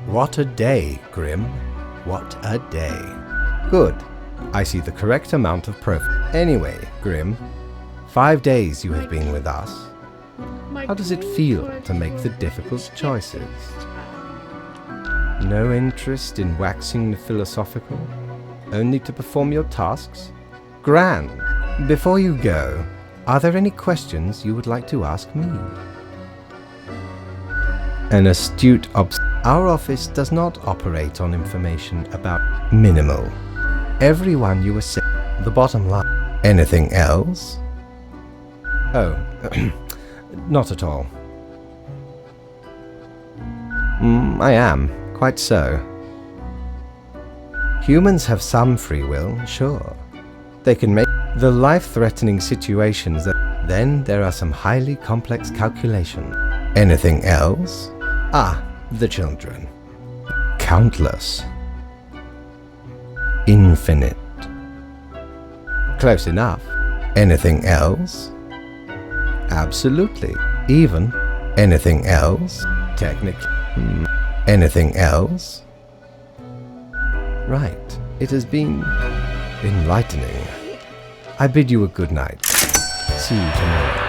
Speaker 3: What a day, Grim. What a day. Good. I see the correct amount of profit. Anyway, Grim, 5 days you have been with us. How does it feel to make the difficult choices? No interest in waxing the philosophical? Only to perform your tasks? Grand. Before you go, are there any questions you would like to ask me? An astute Our office does not operate on information about minimal. Everyone you assist. The bottom line. Anything else? Oh, not at all. I am, quite so. Humans have some free will, sure. They can make the life-threatening situations that... Then there are some highly complex calculations. Anything else? Ah, the children. Countless. Infinite. Close enough. Anything else? Absolutely. Even. Anything else? Technically. Anything else? Right. It has been enlightening. I bid you a good night. See you tomorrow.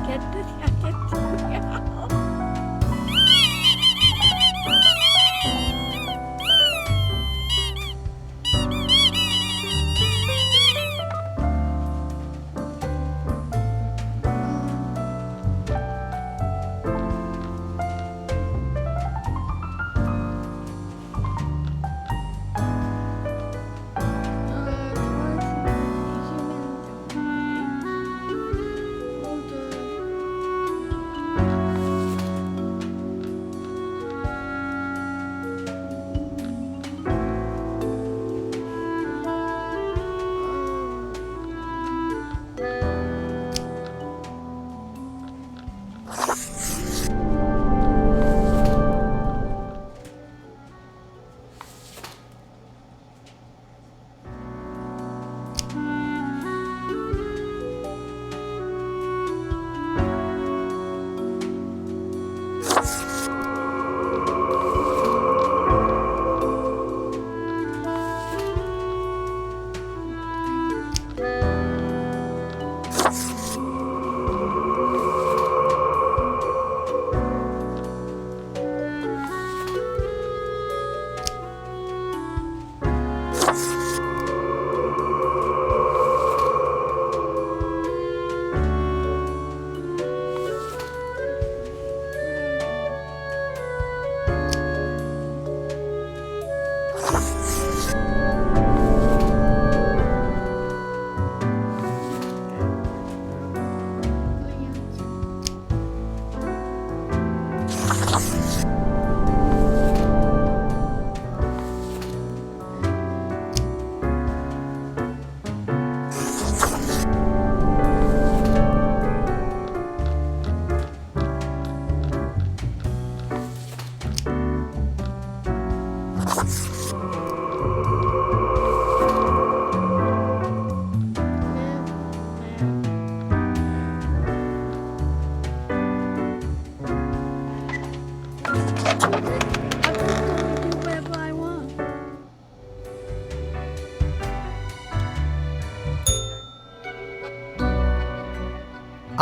Speaker 2: Get the jacket.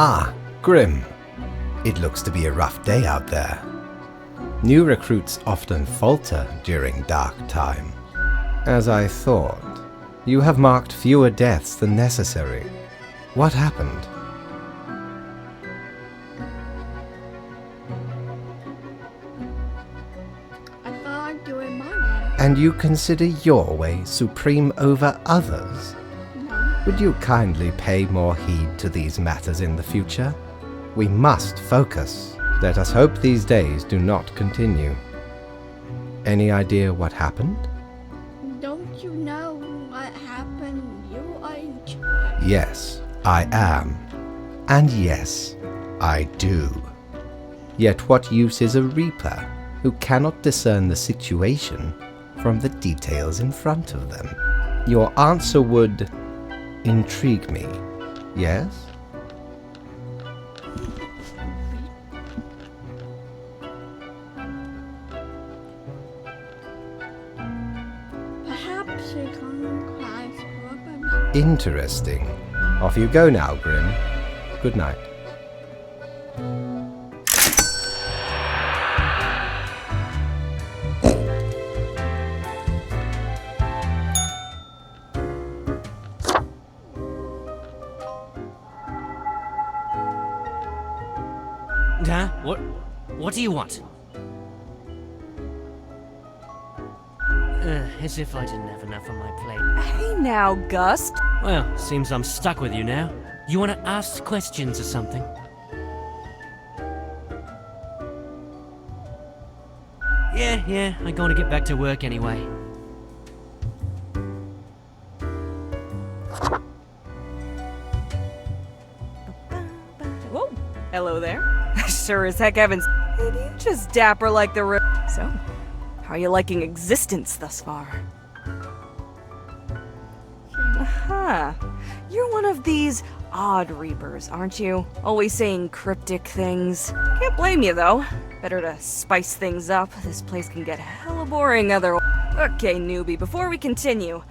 Speaker 3: Ah, Grim. It looks to be a rough day out there. New recruits often falter during dark time. As I thought, you have marked fewer deaths than necessary. What happened?
Speaker 2: I thought I'd do it my way.
Speaker 3: And you consider your way supreme over others?
Speaker 2: No.
Speaker 3: Would you kindly pay more heed to these matters in the future? We must focus. Let us hope these days do not continue. Any idea what happened?
Speaker 2: Don't you know what happened? You are in charge.
Speaker 3: Yes, I am. And yes, I do. Yet what use is a reaper who cannot discern the situation from the details in front of them? Your answer would intrigue me, yes?
Speaker 2: Perhaps we can class for
Speaker 3: Interesting. Off you go now, Grim. Good night.
Speaker 8: Huh? What do you want? As if I didn't have enough on my plate.
Speaker 4: Hey now, Gus.
Speaker 8: Well, seems I'm stuck with you now. You want to ask questions or something? Yeah, I'm going to get back to work anyway.
Speaker 4: Whoa, hello there. Sure as heck haven't. And you just dapper like the So, how are you liking existence thus far? Aha, you're one of these odd reapers, aren't you? Always saying cryptic things. Can't blame you though. Better to spice things up. This place can get hella boring otherwise. Okay, newbie, before we continue,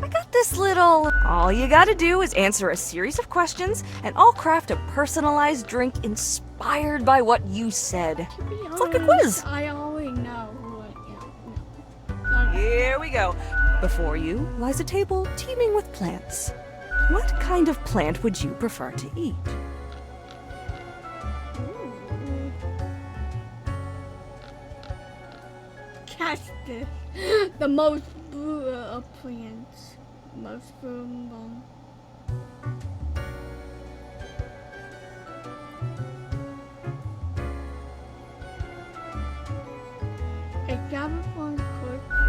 Speaker 4: I got this little... All you gotta do is answer a series of questions, and I'll craft a personalized drink inspired by what you said. It's like a quiz.
Speaker 2: I always know what
Speaker 4: Here we go. Before you lies a table teeming with plants. What kind of plant would you prefer to eat?
Speaker 2: Cactus. The most plants. Most fruitful.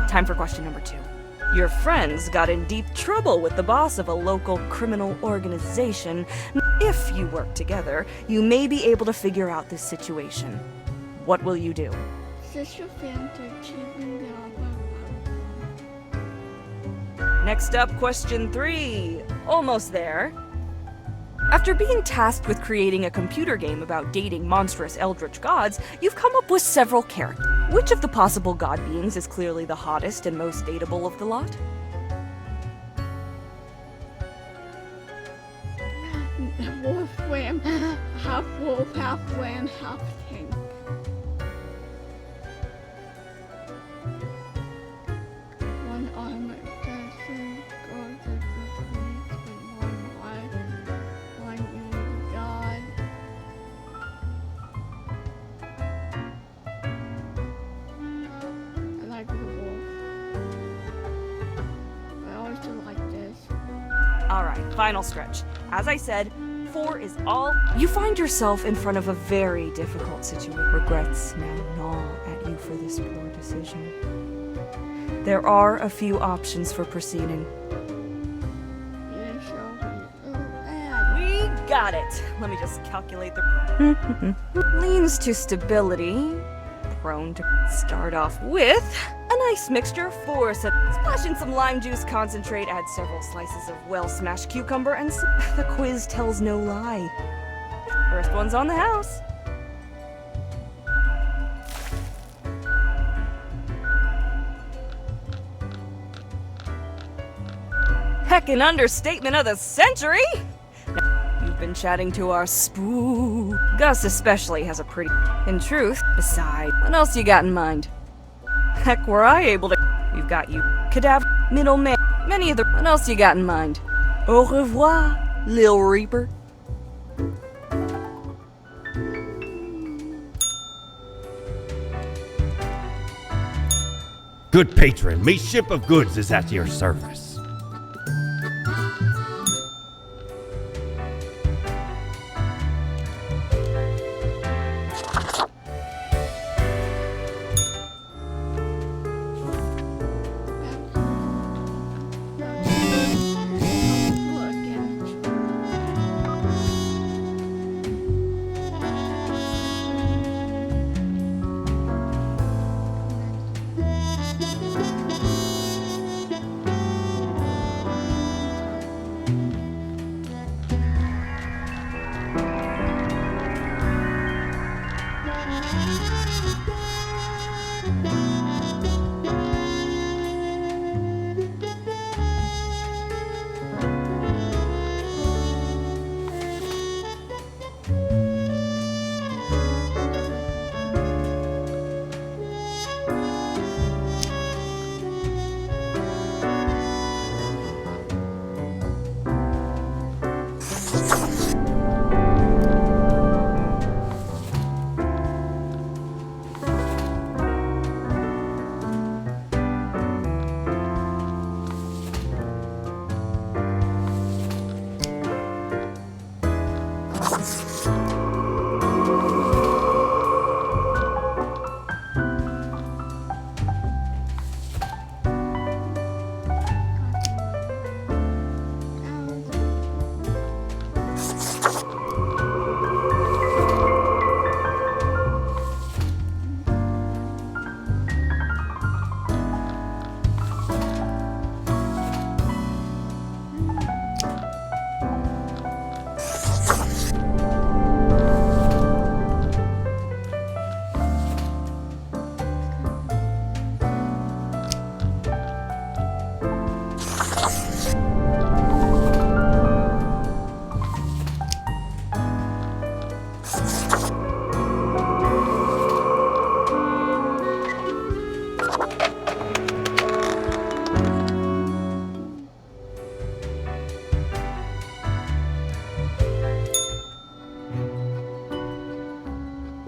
Speaker 4: Time for question number 2. Your friends got in deep trouble with the boss of a local criminal organization. if you work together, you may be able to figure out this situation. What will you do?
Speaker 2: Sister Fanta keeping the
Speaker 4: Next up, question 3. Almost there. After being tasked with creating a computer game about dating monstrous eldritch gods, you've come up with several characters. Which of the possible god beings is clearly the hottest and most dateable of the lot?
Speaker 2: wolf ram, half wolf, half ram, half tank. One armored person, gorgeous with one eye, one unique god. I like the wolf. I always do like this.
Speaker 4: Alright, final stretch. As I said, 4 is all. You find yourself in front of a very difficult situation. Regrets now gnaw at you for this poor decision. There are a few options for proceeding.
Speaker 2: Yeah, sure. Oh,
Speaker 4: We got it. Let me just calculate the. Leans to stability. Prone to start off with a nice mixture of force. Splash in some lime juice concentrate, add several slices of well-smashed cucumber, and the quiz tells no lie. First one's on the house. Heckin' understatement of the century! You've been chatting to our spook. Gus especially has a pretty... In truth, beside, what else you got in mind? Heck, were I able to... We've got you, cadaver, middleman, many of the... What else you got in mind? Au revoir, Lil Reaper.
Speaker 5: Good patron, me ship of goods is at your service.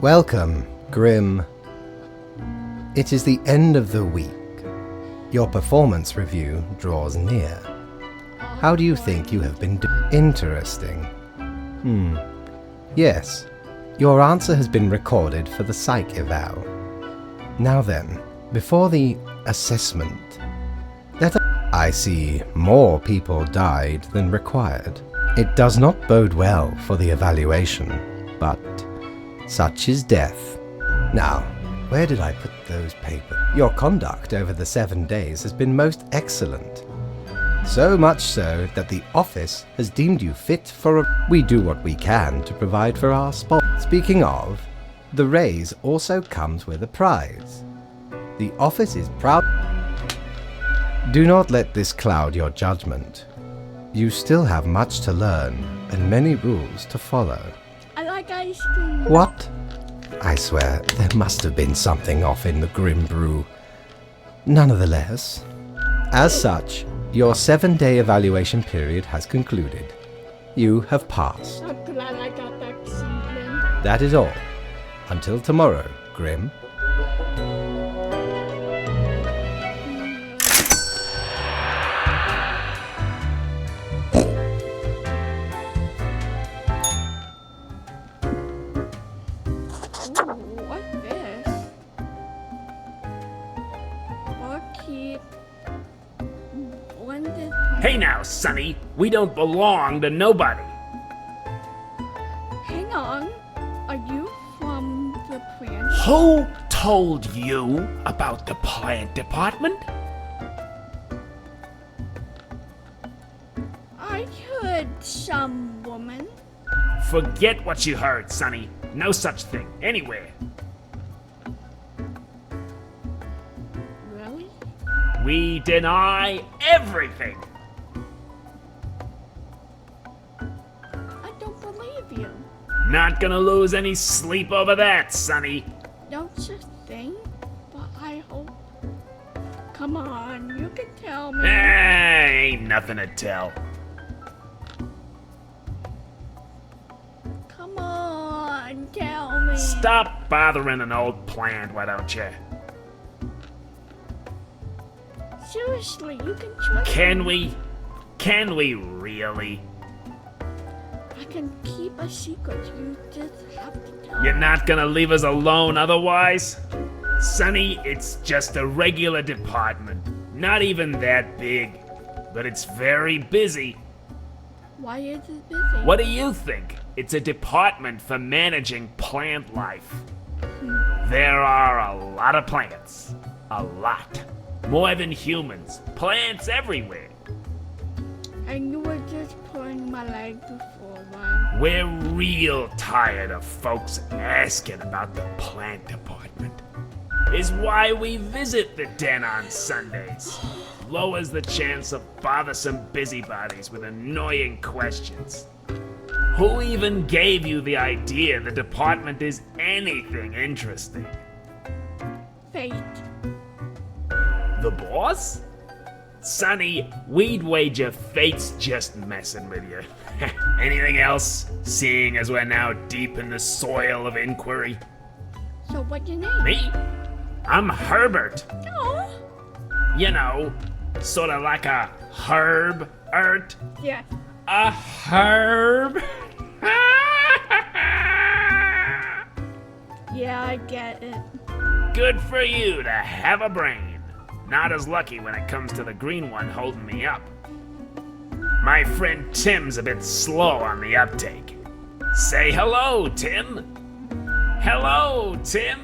Speaker 3: Welcome, Grim. It is the end of the week. Your performance review draws near. How do you think you have been Interesting. Yes, your answer has been recorded for the psych eval. Now then, before the assessment, I see more people died than required. It does not bode well for the evaluation, but such is death. Now, where did I put those papers? Your conduct over the 7 days has been most excellent. So much so that the office has deemed you fit for a... We do what we can to provide for our spot. Speaking of, the raise also comes with a prize. The office is proud... Do not let this cloud your judgment. You still have much to learn and many rules to follow.
Speaker 2: I like ice cream.
Speaker 3: What? I swear, there must have been something off in the Grim Brew. Nonetheless, as such, your 7-day evaluation period has concluded. You have passed.
Speaker 2: I'm glad I got that seedling.
Speaker 3: That is all. Until tomorrow, Grim.
Speaker 2: Ooh, what's this? Barkeep. Blended.
Speaker 9: Hey now, Sonny, we don't belong to nobody.
Speaker 2: Hang on. Are you from the plant?
Speaker 9: Who told you about the plant department?
Speaker 2: I heard some woman.
Speaker 9: Forget what you heard, Sonny. No such thing, anywhere.
Speaker 2: Really?
Speaker 9: We deny everything.
Speaker 2: I don't believe you.
Speaker 9: Not gonna lose any sleep over that, Sonny.
Speaker 2: Don't you think? But I hope. Come on, you can tell me.
Speaker 9: Ain't nothing to tell.
Speaker 2: Come on, tell me.
Speaker 9: Stop bothering an old plant, why don't you?
Speaker 2: Seriously, you can trust
Speaker 9: Can
Speaker 2: me.
Speaker 9: we? Can we really?
Speaker 2: I can keep a secret. You just have to tell
Speaker 9: You're
Speaker 2: me.
Speaker 9: not gonna leave us alone otherwise? Sonny, it's just a regular department. Not even that big. But it's very busy.
Speaker 2: Why is it busy?
Speaker 9: What do you think? It's a department for managing plant life. There are a lot of plants. A lot. More than humans. Plants everywhere.
Speaker 2: And you were just pulling my leg before one.
Speaker 9: We're real tired of folks asking about the plant department. Is why we visit the den on Sundays. Lowers the chance of bothersome busybodies with annoying questions. Who even gave you the idea the department is anything interesting?
Speaker 2: Fate.
Speaker 9: The boss? Sonny, we'd wager fate's just messing with you. Anything else, seeing as we're now deep in the soil of inquiry?
Speaker 2: So what's your name?
Speaker 9: Me? I'm Herbert.
Speaker 2: Oh.
Speaker 9: You know, sort of like a herb-ert.
Speaker 2: Yeah.
Speaker 9: A herb?
Speaker 2: Yeah, I get it.
Speaker 9: Good for you to have a brain. Not as lucky when it comes to the green one holding me up. My friend Tim's a bit slow on the uptake. Say hello, Tim. Hello, Tim.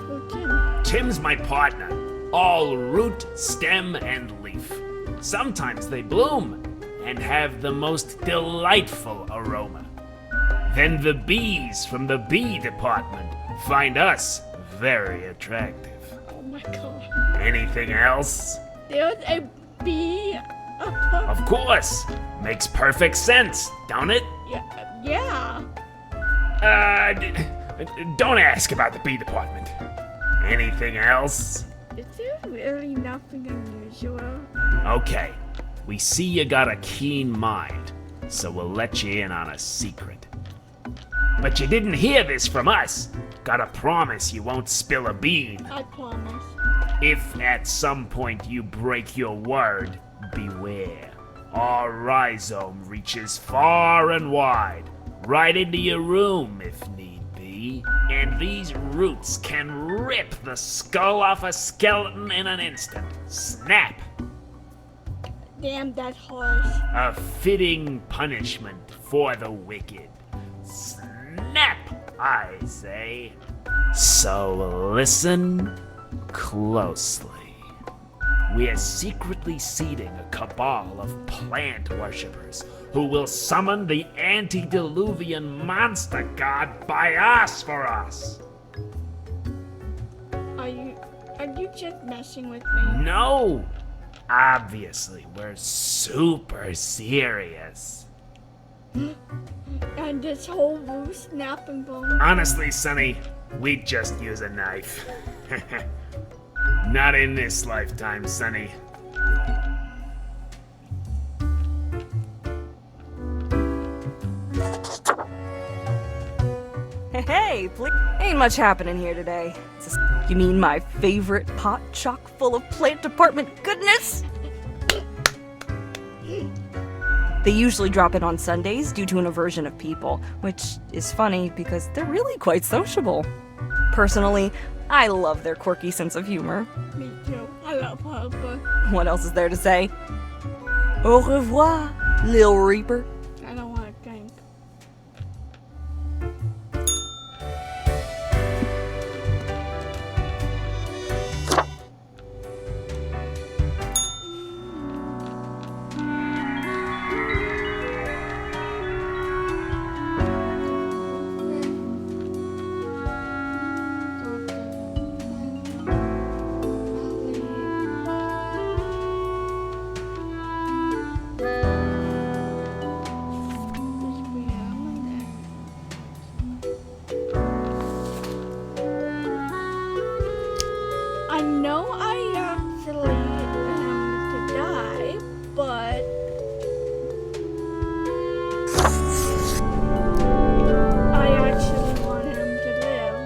Speaker 2: Who's Tim?
Speaker 9: Tim's my partner. All root, stem, and leaf. Sometimes they bloom and have the most delightful aroma. Then the bees from the bee department find us very attractive.
Speaker 2: Oh my god.
Speaker 9: Anything else?
Speaker 2: There's a bee.
Speaker 9: Of course. Makes perfect sense, don't it?
Speaker 2: Yeah.
Speaker 9: Don't ask about the bee department. Anything else?
Speaker 2: Is there really nothing unusual?
Speaker 9: Okay. We see you got a keen mind, so we'll let you in on a secret. But you didn't hear this from us. Gotta promise you won't spill a bean.
Speaker 2: I promise.
Speaker 9: If at some point you break your word, beware. Our rhizome reaches far and wide, right into your room if need be. And these roots can rip the skull off a skeleton in an instant. Snap!
Speaker 2: Damn, that's harsh.
Speaker 9: A fitting punishment for the wicked. Snap, I say. So listen closely. We are secretly seeding a cabal of plant worshippers who will summon the antediluvian monster god Bias for us.
Speaker 2: Are you just messing with me?
Speaker 9: No! Obviously, we're super serious.
Speaker 2: And this whole roof snapping bone.
Speaker 9: Honestly, Sonny, we'd just use a knife. Not in this lifetime, Sonny.
Speaker 4: Hey, ain't much happening here today. You mean my favorite pot chock full of plant department goodness? They usually drop in on Sundays due to an aversion of people, which is funny because they're really quite sociable. Personally, I love their quirky sense of humor.
Speaker 2: Me too. I love Harper.
Speaker 4: What else is there to say? Au revoir, Lil Reaper.
Speaker 2: I don't want to think. I know I actually am to die, but I actually want him to live.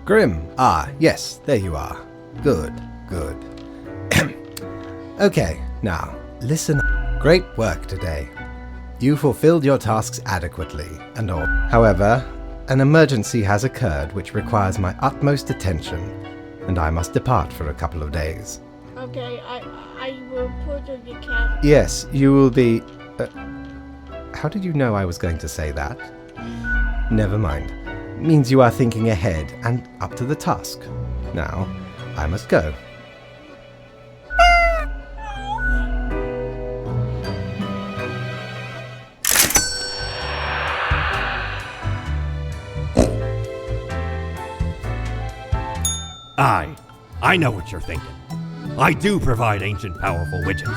Speaker 3: Grim. Ah, yes, there you are. Good, good. Okay, now, listen. Great work today. You fulfilled your tasks adequately, and all. However, an emergency has occurred which requires my utmost attention, and I must depart for a couple of days.
Speaker 2: Okay, I will put in the cat.
Speaker 3: Yes, you will be... how did you know I was going to say that? Never mind. Means you are thinking ahead and up to the task. Now, I must go.
Speaker 5: I know what you're thinking. I do provide ancient powerful witches.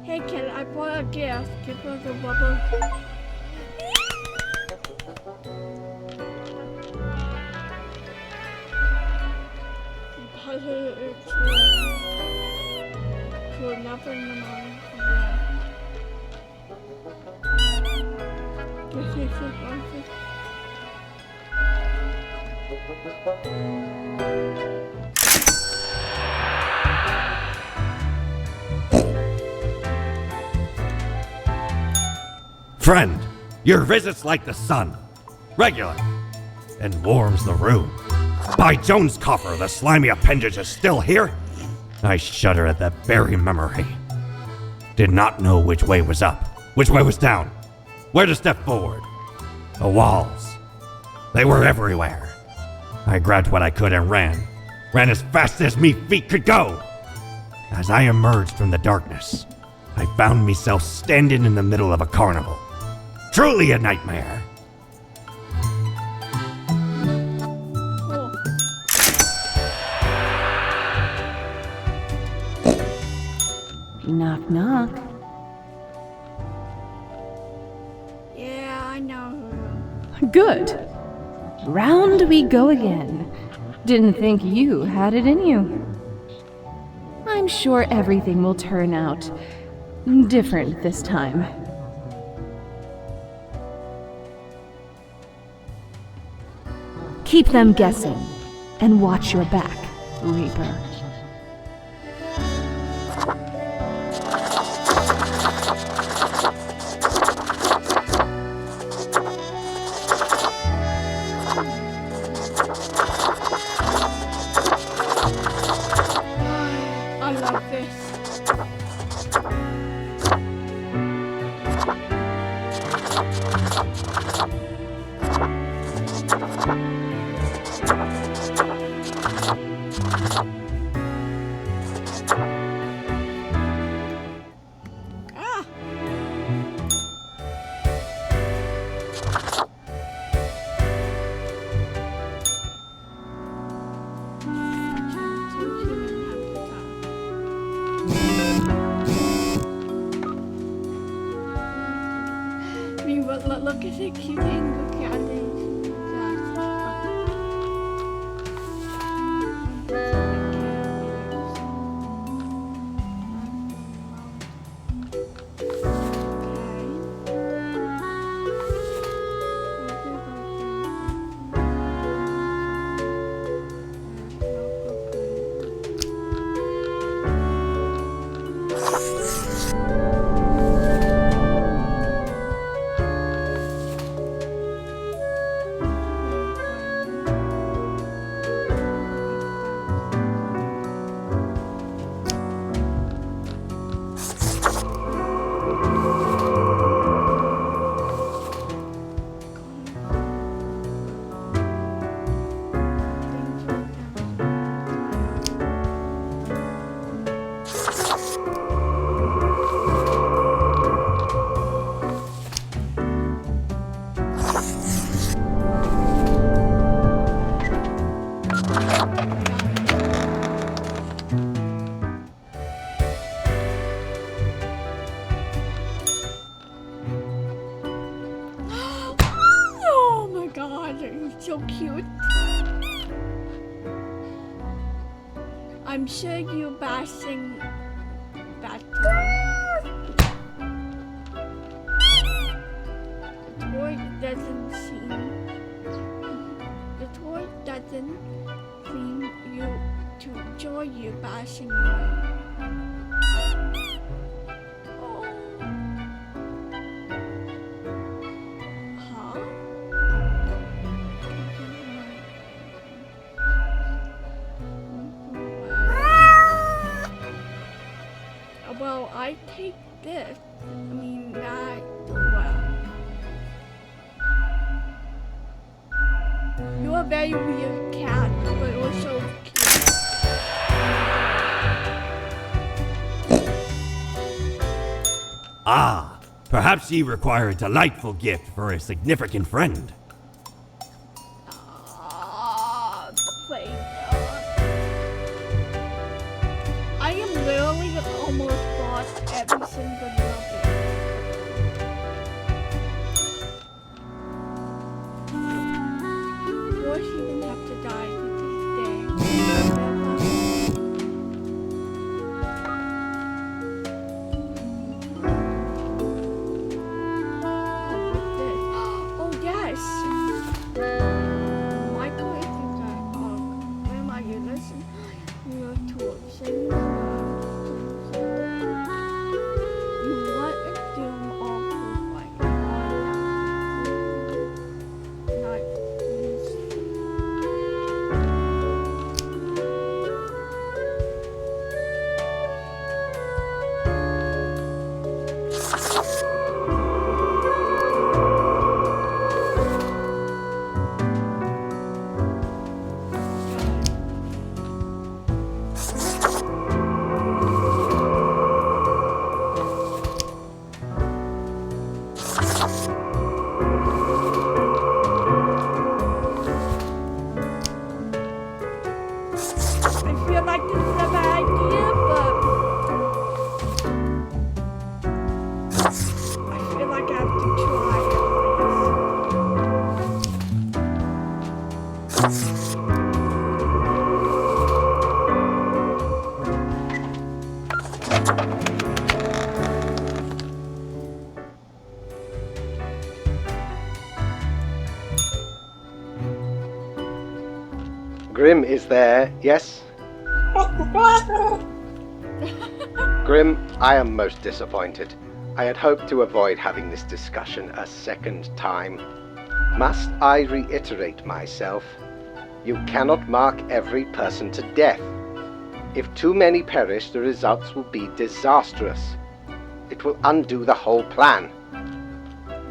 Speaker 2: Hey kid, I bought a gift. Give her the bubble. Cool, nothing in the morning.
Speaker 5: Friend, your visit's like the sun. Regular. And warms the room. By Jones' coffer, the slimy appendage is still here? I shudder at that very memory. Did not know which way was up, which way was down, where to step forward. The walls. They were everywhere. I grabbed what I could and ran as fast as me feet could go. As I emerged from the darkness, I found myself standing in the middle of a carnival. Truly a nightmare.
Speaker 1: Knock, knock.
Speaker 2: Yeah, I know.
Speaker 1: Good. Round we go again. Didn't think you had it in you. I'm sure everything will turn out different this time. Keep them guessing, and watch your back, Reaper.
Speaker 2: I love this. Look at the cute thing. Look at these. so cute. I'm sure you bashing that the toy doesn't seem you to enjoy you bashing you. Oh. Huh? Well, I take this. I mean, that. Well. You're a very weird cat, but also cute.
Speaker 5: Ah, perhaps ye require a delightful gift for a significant friend.
Speaker 2: Wait. I am literally almost bought every single novel. Before she even have to die to this day. Oh yes! My collections are Grandma, you listen. You have to sing. You want to do them all for like not this. I feel like this is a bad idea, but I feel like I have to try
Speaker 3: Grim is there, yes? Grim, I am most disappointed. I had hoped to avoid having this discussion a second time. Must I reiterate myself? You cannot mark every person to death. If too many perish, the results will be disastrous. It will undo the whole plan.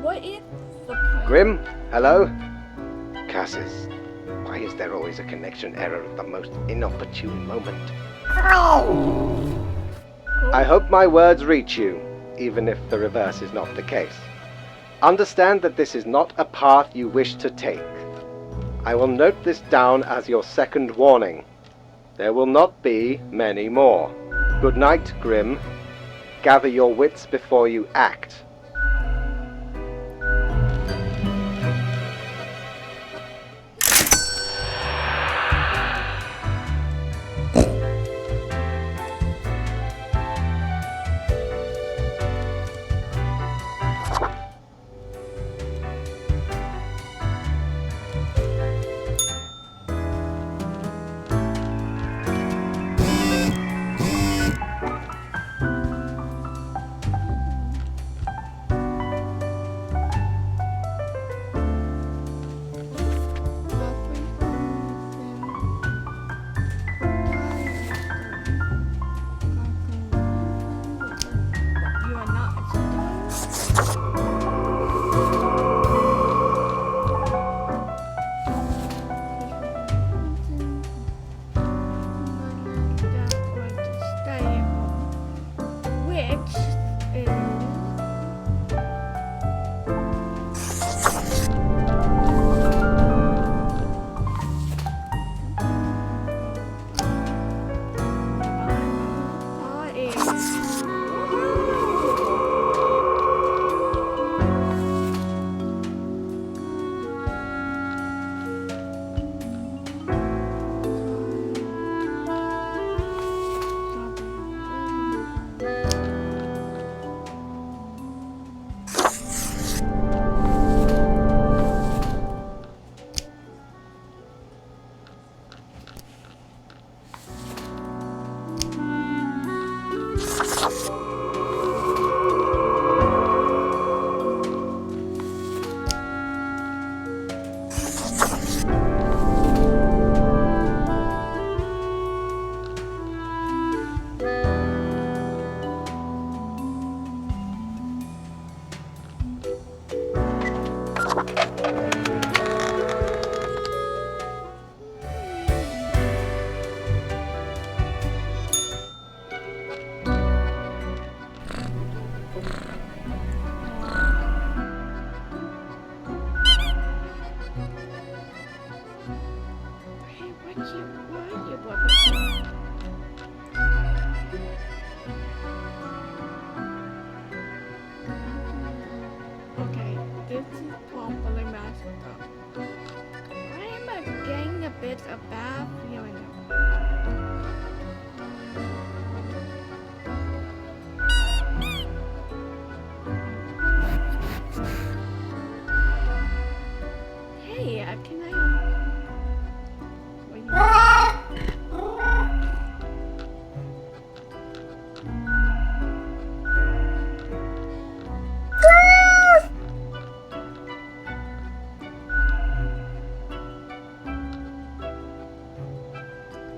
Speaker 2: What is the plan?
Speaker 3: Grim, hello? Cassis, why is there always a connection error at the most inopportune moment? I hope my words reach you, even if the reverse is not the case. Understand that this is not a path you wish to take. I will note this down as your second warning. There will not be many more. Good night, Grim. Gather your wits before you act.
Speaker 2: get a bad feeling. Hey, can I? Wait a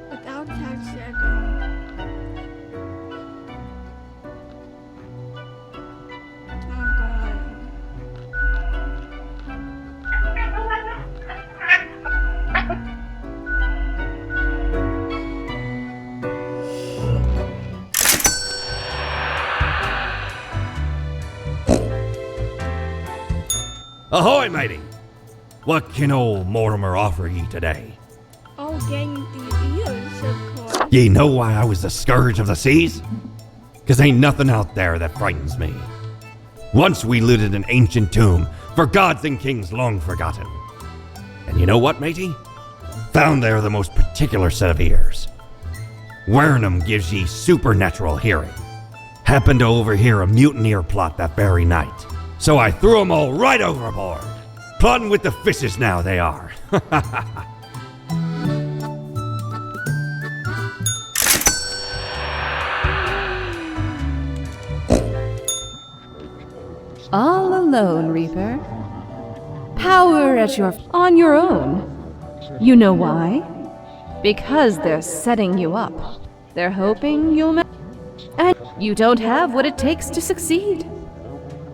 Speaker 2: Without taxi, I go. Oh God.
Speaker 5: Ahoy, matey! What can old Mortimer offer ye today?
Speaker 2: Oh, getting the ears, of course.
Speaker 5: Ye know why I was the scourge of the seas? 'Cause ain't nothing out there that frightens me. Once we looted an ancient tomb for gods and kings long forgotten. And you know what, matey? Found there the most particular set of ears. Wearing 'em gives ye supernatural hearing. Happened to overhear a mutineer plot that very night. So I threw 'em all right overboard. Plotting with the fishes now they are.
Speaker 1: All alone, Reaper. Power at on your own. You know why? Because they're setting you up. They're hoping you'll and you don't have what it takes to succeed.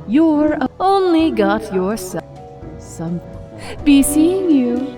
Speaker 1: You're only got yourself some be seeing you.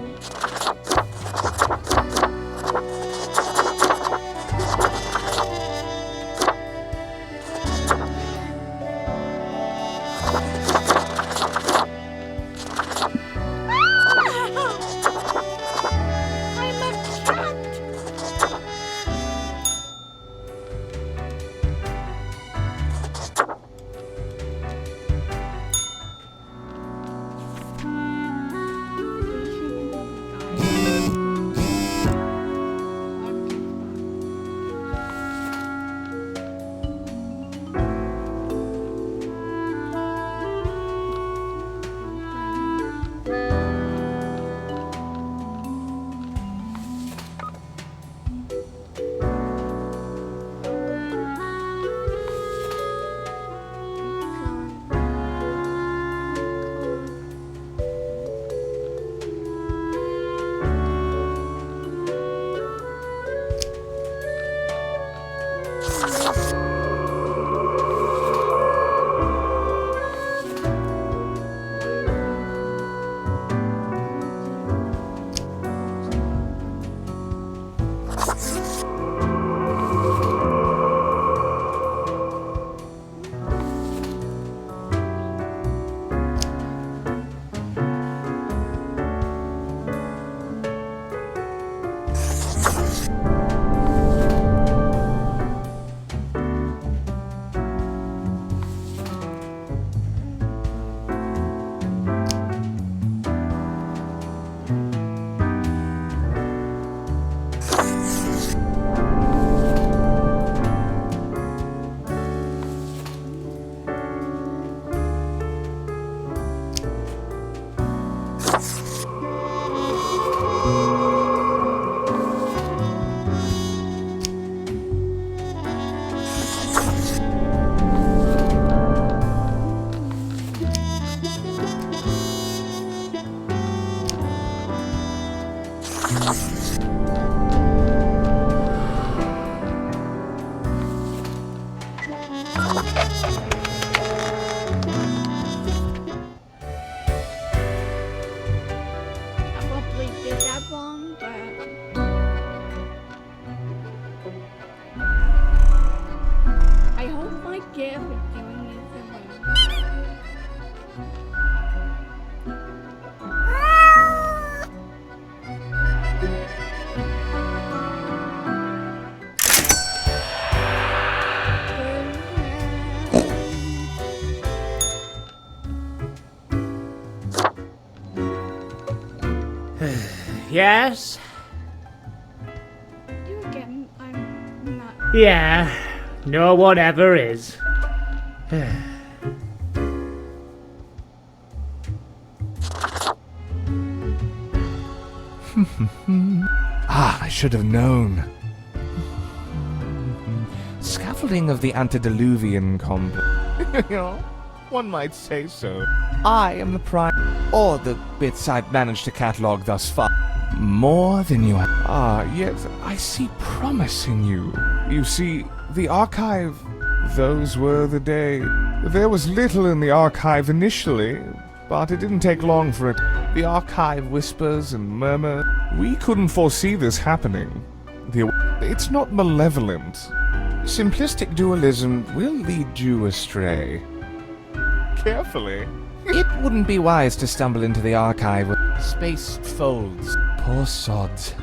Speaker 2: I'm a cat. I probably did that wrong, but I hope my gift is doing it right.
Speaker 9: Yes? Yeah, no one ever is.
Speaker 10: I should have known. Scaffolding of the antediluvian complex. One might say so. I am the prime, or the bits I've managed to catalogue thus far. More than you have. Yet I see promise in you. You see, the archive, those were the days. There was little in the archive initially, but it didn't take long for it. The archive whispers and murmurs. We couldn't foresee this happening. It's not malevolent. Simplistic dualism will lead you astray. Carefully. It wouldn't be wise to stumble into the archive with space folds. Poor sods.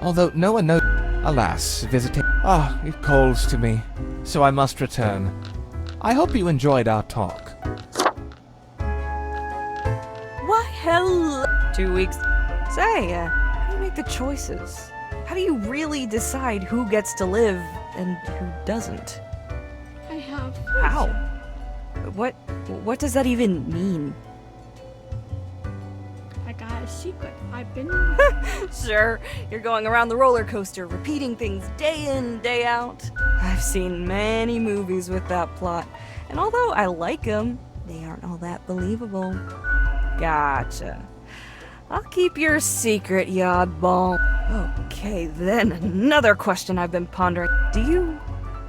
Speaker 10: Although no one knows. Alas, it calls to me. So I must return. I hope you enjoyed our talk.
Speaker 4: Why, hello. 2 weeks. Say, how do you make the choices? How do you really decide who gets to live and who doesn't?
Speaker 2: I have.
Speaker 4: How? What does that even mean?
Speaker 2: I got a secret. I've been.
Speaker 4: Sure, you're going around the roller coaster, repeating things day in, day out. I've seen many movies with that plot, and although I like them, they aren't all that believable. Gotcha. I'll keep your secret, you oddball. Okay, then another question I've been pondering. Do you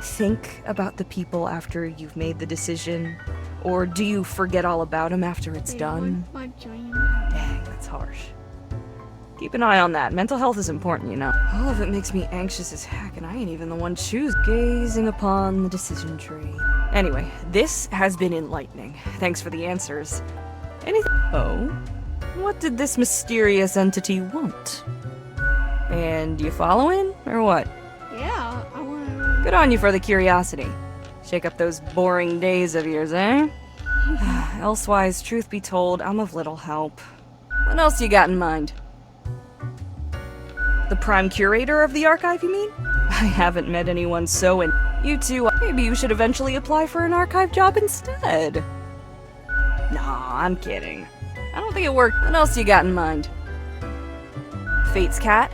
Speaker 4: think about the people after you've made the decision? Or do you forget all about them after it's done?
Speaker 2: My dream.
Speaker 4: Dang, that's harsh. Keep an eye on that. Mental health is important, you know. All of it makes me anxious as heck, and I ain't even the one gazing upon the decision tree. Anyway, this has been enlightening. Thanks for the answers. Anything? Oh? What did this mysterious entity want? And you following, or what?
Speaker 2: Yeah, I wanna.
Speaker 4: Good on you for the curiosity. Shake up those boring days of yours, eh? Elsewise, truth be told, I'm of little help. What else you got in mind? The prime curator of the archive, you mean? I haven't met anyone so you two, maybe you should eventually apply for an archive job instead. Nah, I'm kidding. I don't think it worked. What else you got in mind? Fate's cat?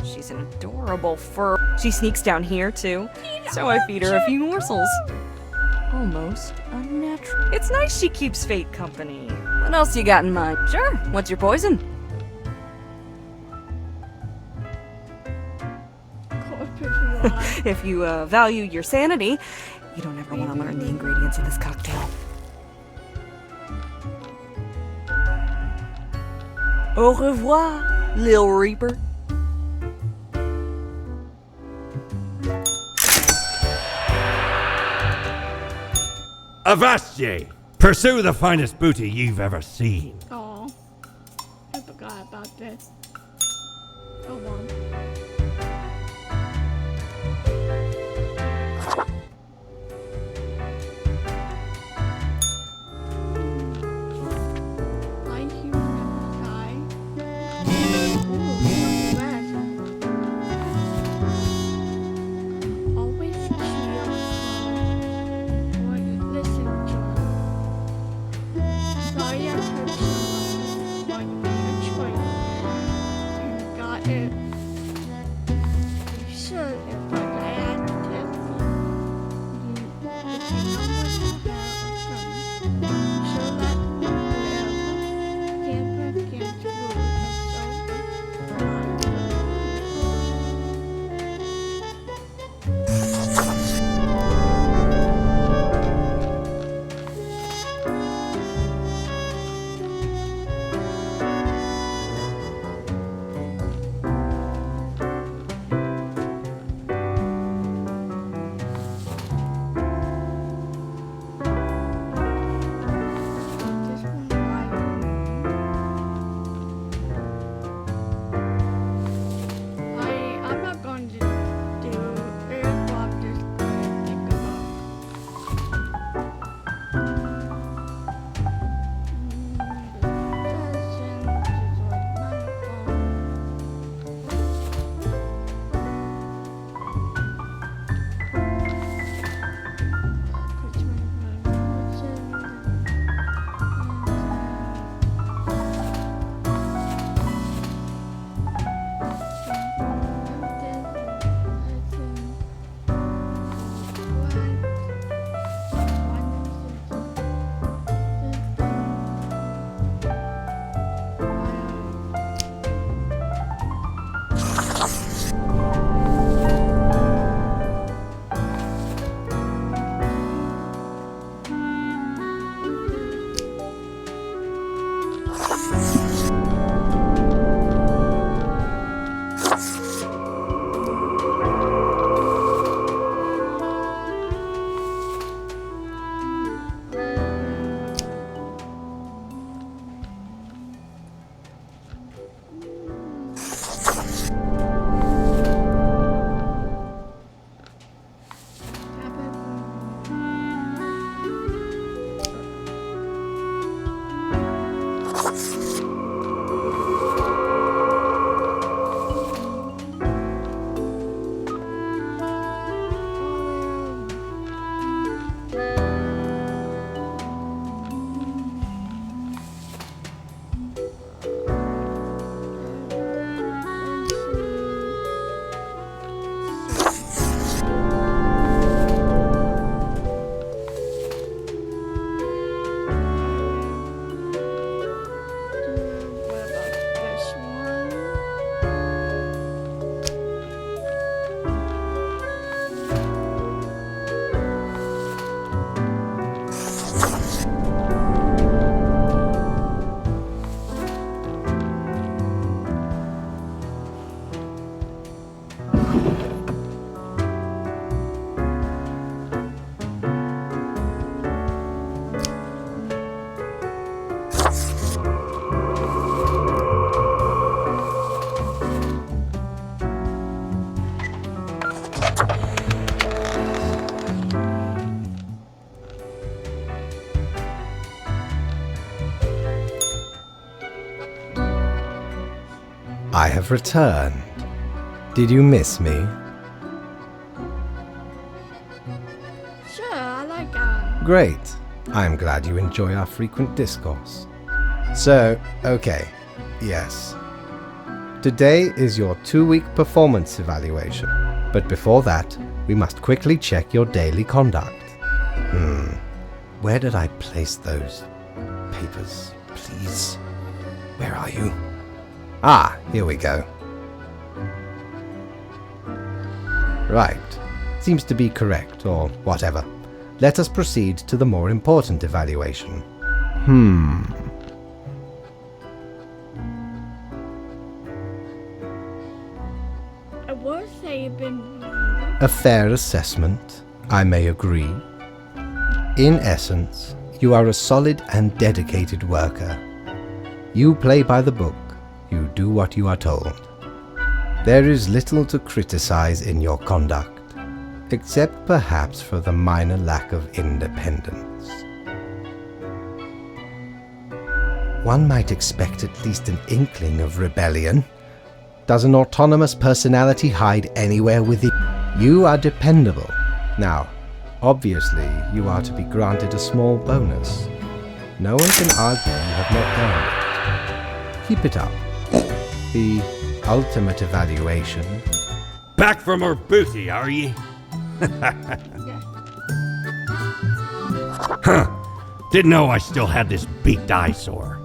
Speaker 4: She's an adorable fur. She sneaks down here, too. So I feed her a few morsels. Almost unnatural. It's nice she keeps Fate company. What else you got in mind? Sure, what's your poison? If you value your sanity, you don't ever want to learn the ingredients of this cocktail. Au revoir, Lil Reaper.
Speaker 5: Avast ye! Pursue the finest booty you've ever seen.
Speaker 2: Oh, I forgot about this. Oh well.
Speaker 3: I have returned. Did you miss me?
Speaker 2: Sure, I like that.
Speaker 3: Great. I'm glad you enjoy our frequent discourse. So, okay. Yes. Today is your 2-week performance evaluation. But before that, we must quickly check your daily conduct. Where did I place those papers, please? Where are you? Ah, here we go. Right. Seems to be correct, or whatever. Let us proceed to the more important evaluation.
Speaker 2: I will say you've been...
Speaker 3: A fair assessment, I may agree. In essence, you are a solid and dedicated worker. You play by the book, you do what you are told. There is little to criticize in your conduct, except perhaps for the minor lack of independence. One might expect at least an inkling of rebellion. Does an autonomous personality hide anywhere within? You are dependable. Now, obviously, you are to be granted a small bonus. No one can argue you have not done it. Keep it up. The ultimate evaluation.
Speaker 5: Back for more booty, are ye? Huh. Didn't know I still had this beaked eyesore.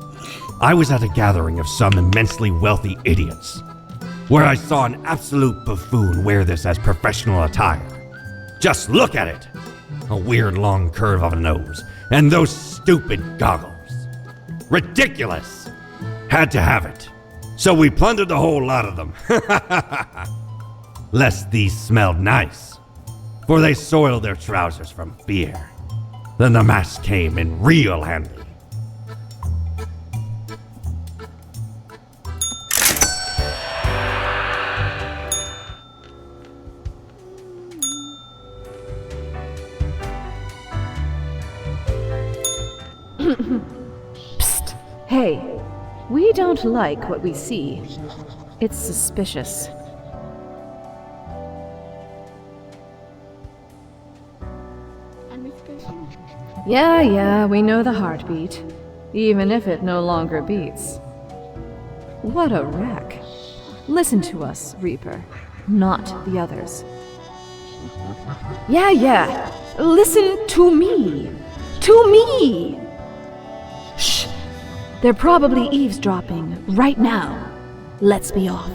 Speaker 5: I was at a gathering of some immensely wealthy idiots, where I saw an absolute buffoon wear this as professional attire. Just look at it! A weird long curve of a nose, and those stupid goggles. Ridiculous! Had to have it. So we plundered the whole lot of them. Lest these smelled nice, for they soiled their trousers from fear. Then the mask came in real handy.
Speaker 1: Psst. Hey, we don't like what we see. It's suspicious. Yeah, we know the heartbeat. Even if it no longer beats. What a wreck. Listen to us, Reaper. Not the others. Yeah. Listen to me. To me! Shh! They're probably eavesdropping right now. Let's be off.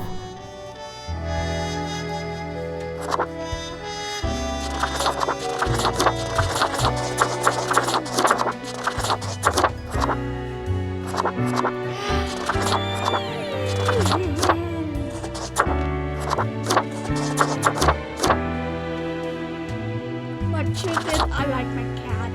Speaker 2: But truth is, I like my cat.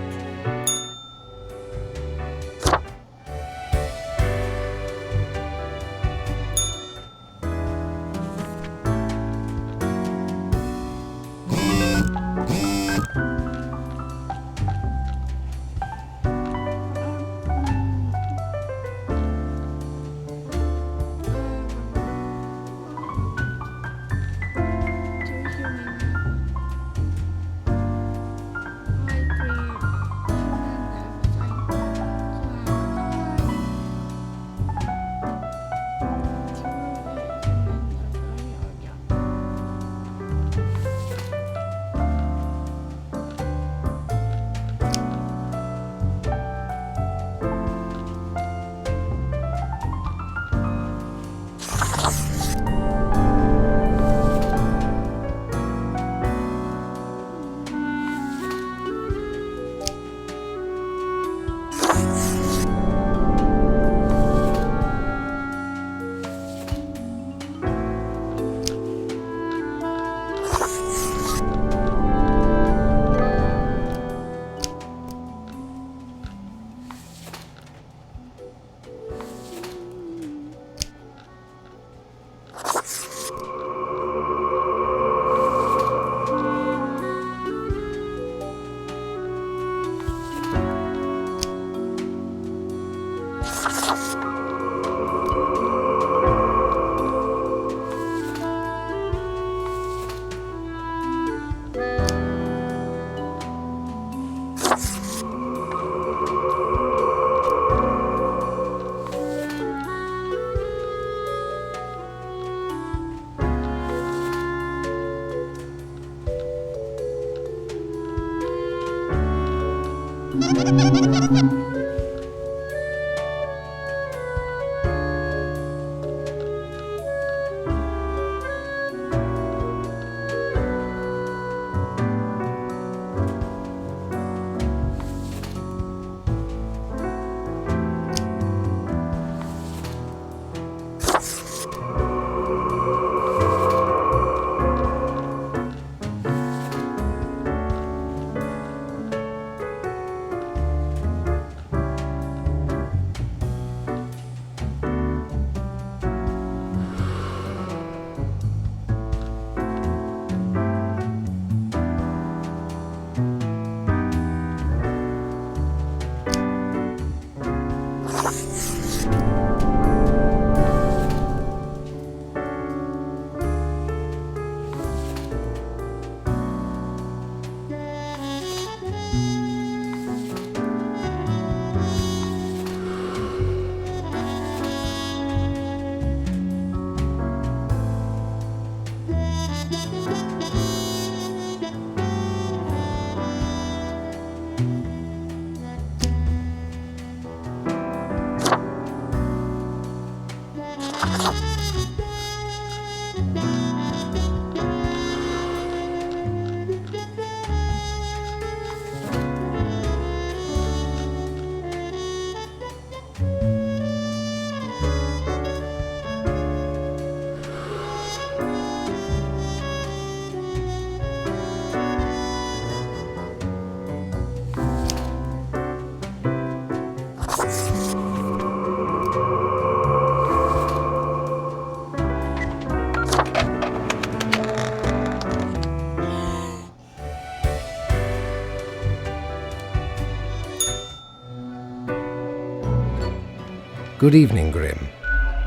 Speaker 3: Good evening, Grim.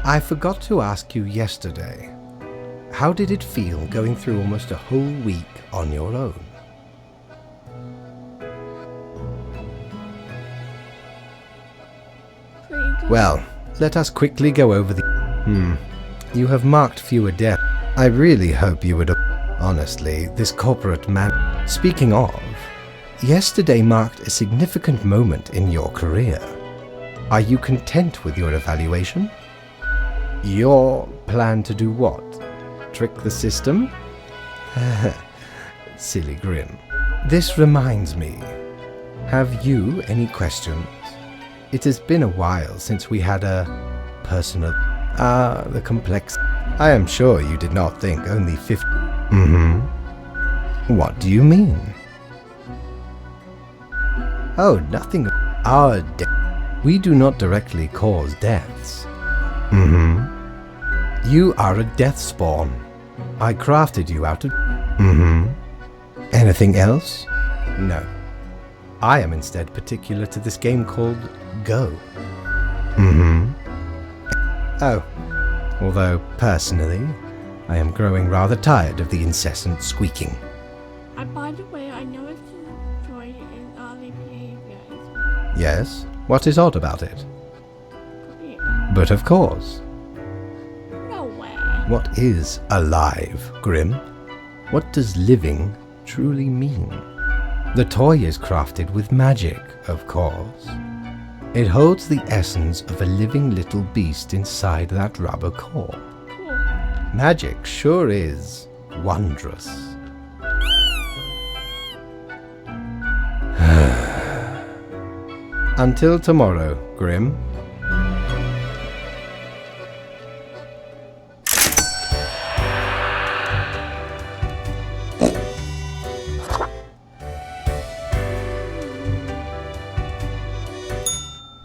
Speaker 3: I forgot to ask you yesterday. How did it feel going through almost a whole week on your own?
Speaker 2: Pretty good.
Speaker 3: Well, let us quickly go over the... You have marked fewer deaths. I really hope you would... Honestly, this corporate man... Speaking of, yesterday marked a significant moment in your career. Are you content with your evaluation? Your plan to do what? Trick the system? Silly Grim. This reminds me. Have you any questions? It has been a while since we had a personal... the complex... I am sure you did not think only 50... What do you mean? Oh, nothing... Our we do not directly cause deaths. You are a death spawn. I crafted you out of... Anything else? No. I am instead particular to this game called Go. Oh. Although, personally, I am growing rather tired of the incessant squeaking.
Speaker 2: By the way, I noticed a joy in early behavior.
Speaker 3: Yes? What is odd about it?
Speaker 2: Yeah.
Speaker 3: But of course.
Speaker 2: No way.
Speaker 3: What is alive, Grim? What does living truly mean? The toy is crafted with magic, of course. It holds the essence of a living little beast inside that rubber core.
Speaker 2: Cool.
Speaker 3: Magic sure is wondrous. Until tomorrow, Grim.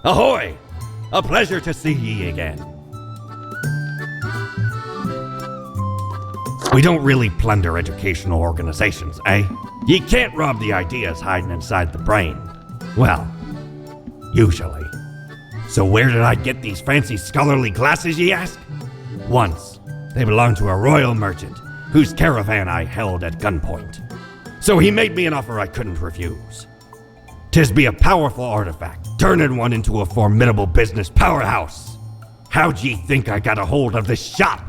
Speaker 5: Ahoy! A pleasure to see ye again. We don't really plunder educational organizations, eh? Ye can't rob the ideas hiding inside the brain. Well, usually. So where did I get these fancy scholarly glasses, ye ask? Once, they belonged to a royal merchant, whose caravan I held at gunpoint. So he made me an offer I couldn't refuse. 'Tis be a powerful artifact, turning one into a formidable business powerhouse. How'd ye think I got a hold of this shop?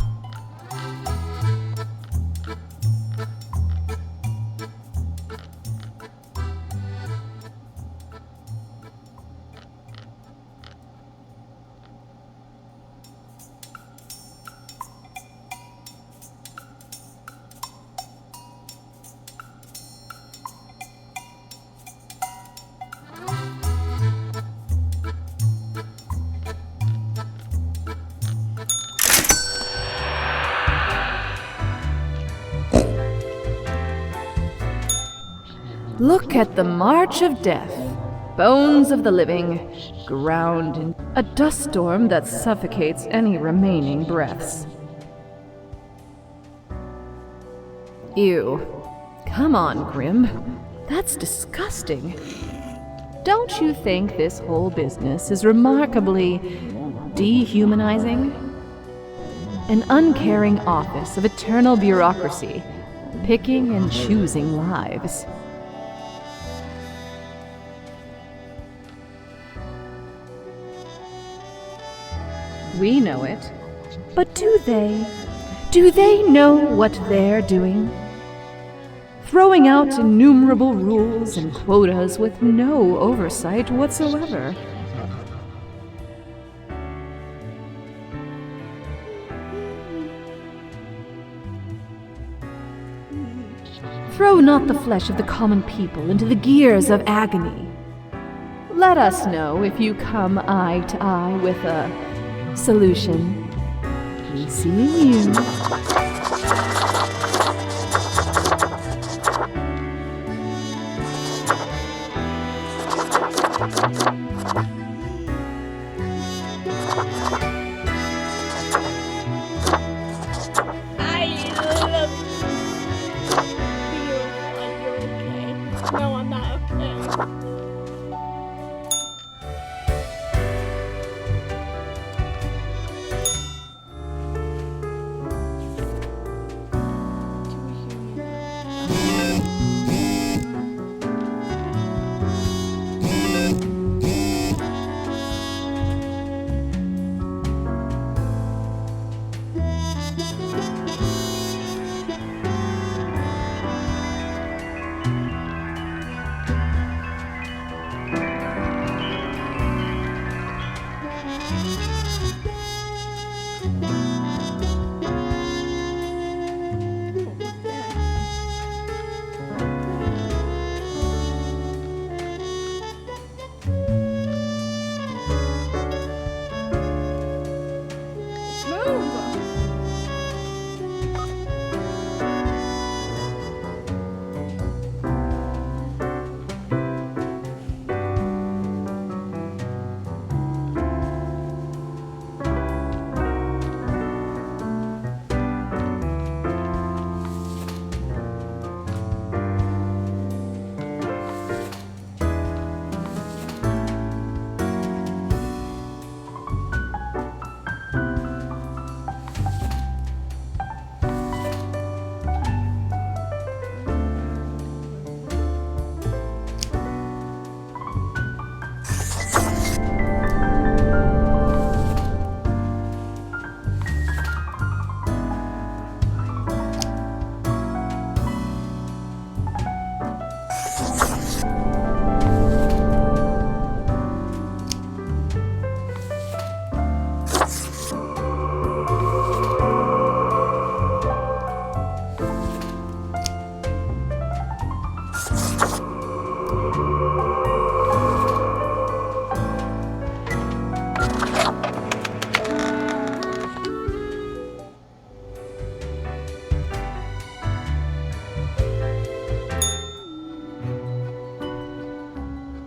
Speaker 1: Look at the march of death. Bones of the living, ground in a dust storm that suffocates any remaining breaths. Ew. Come on, Grim. That's disgusting. Don't you think this whole business is remarkably dehumanizing? An uncaring office of eternal bureaucracy, picking and choosing lives. We know it. But do they? Do they know what they're doing? Throwing out innumerable rules and quotas with no oversight whatsoever. Throw not the flesh of the common people into the gears of agony. Let us know if you come eye to eye with a solution. We see you.
Speaker 2: I love you. Are you okay? No, I'm not okay.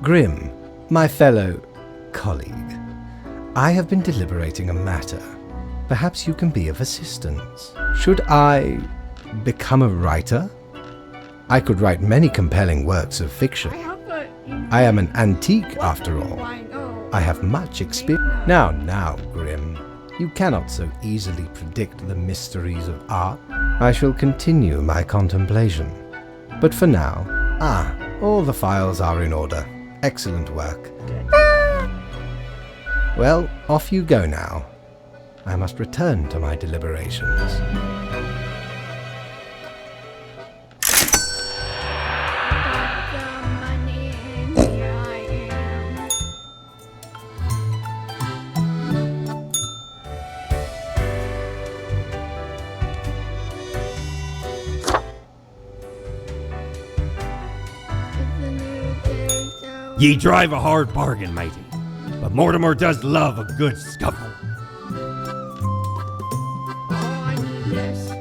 Speaker 3: Grim, my fellow colleague, I have been deliberating a matter. Perhaps you can be of assistance. Should I become a writer? I could write many compelling works of fiction. I am an antique, after all. I have much experience. Now, Grim, you cannot so easily predict the mysteries of art. I shall continue my contemplation. But for now, all the files are in order. Excellent work. Well, off you go now. I must return to my deliberations.
Speaker 5: Ye drive a hard bargain, matey, but Mortimer does love a good scuffle.
Speaker 2: Oh, I need this.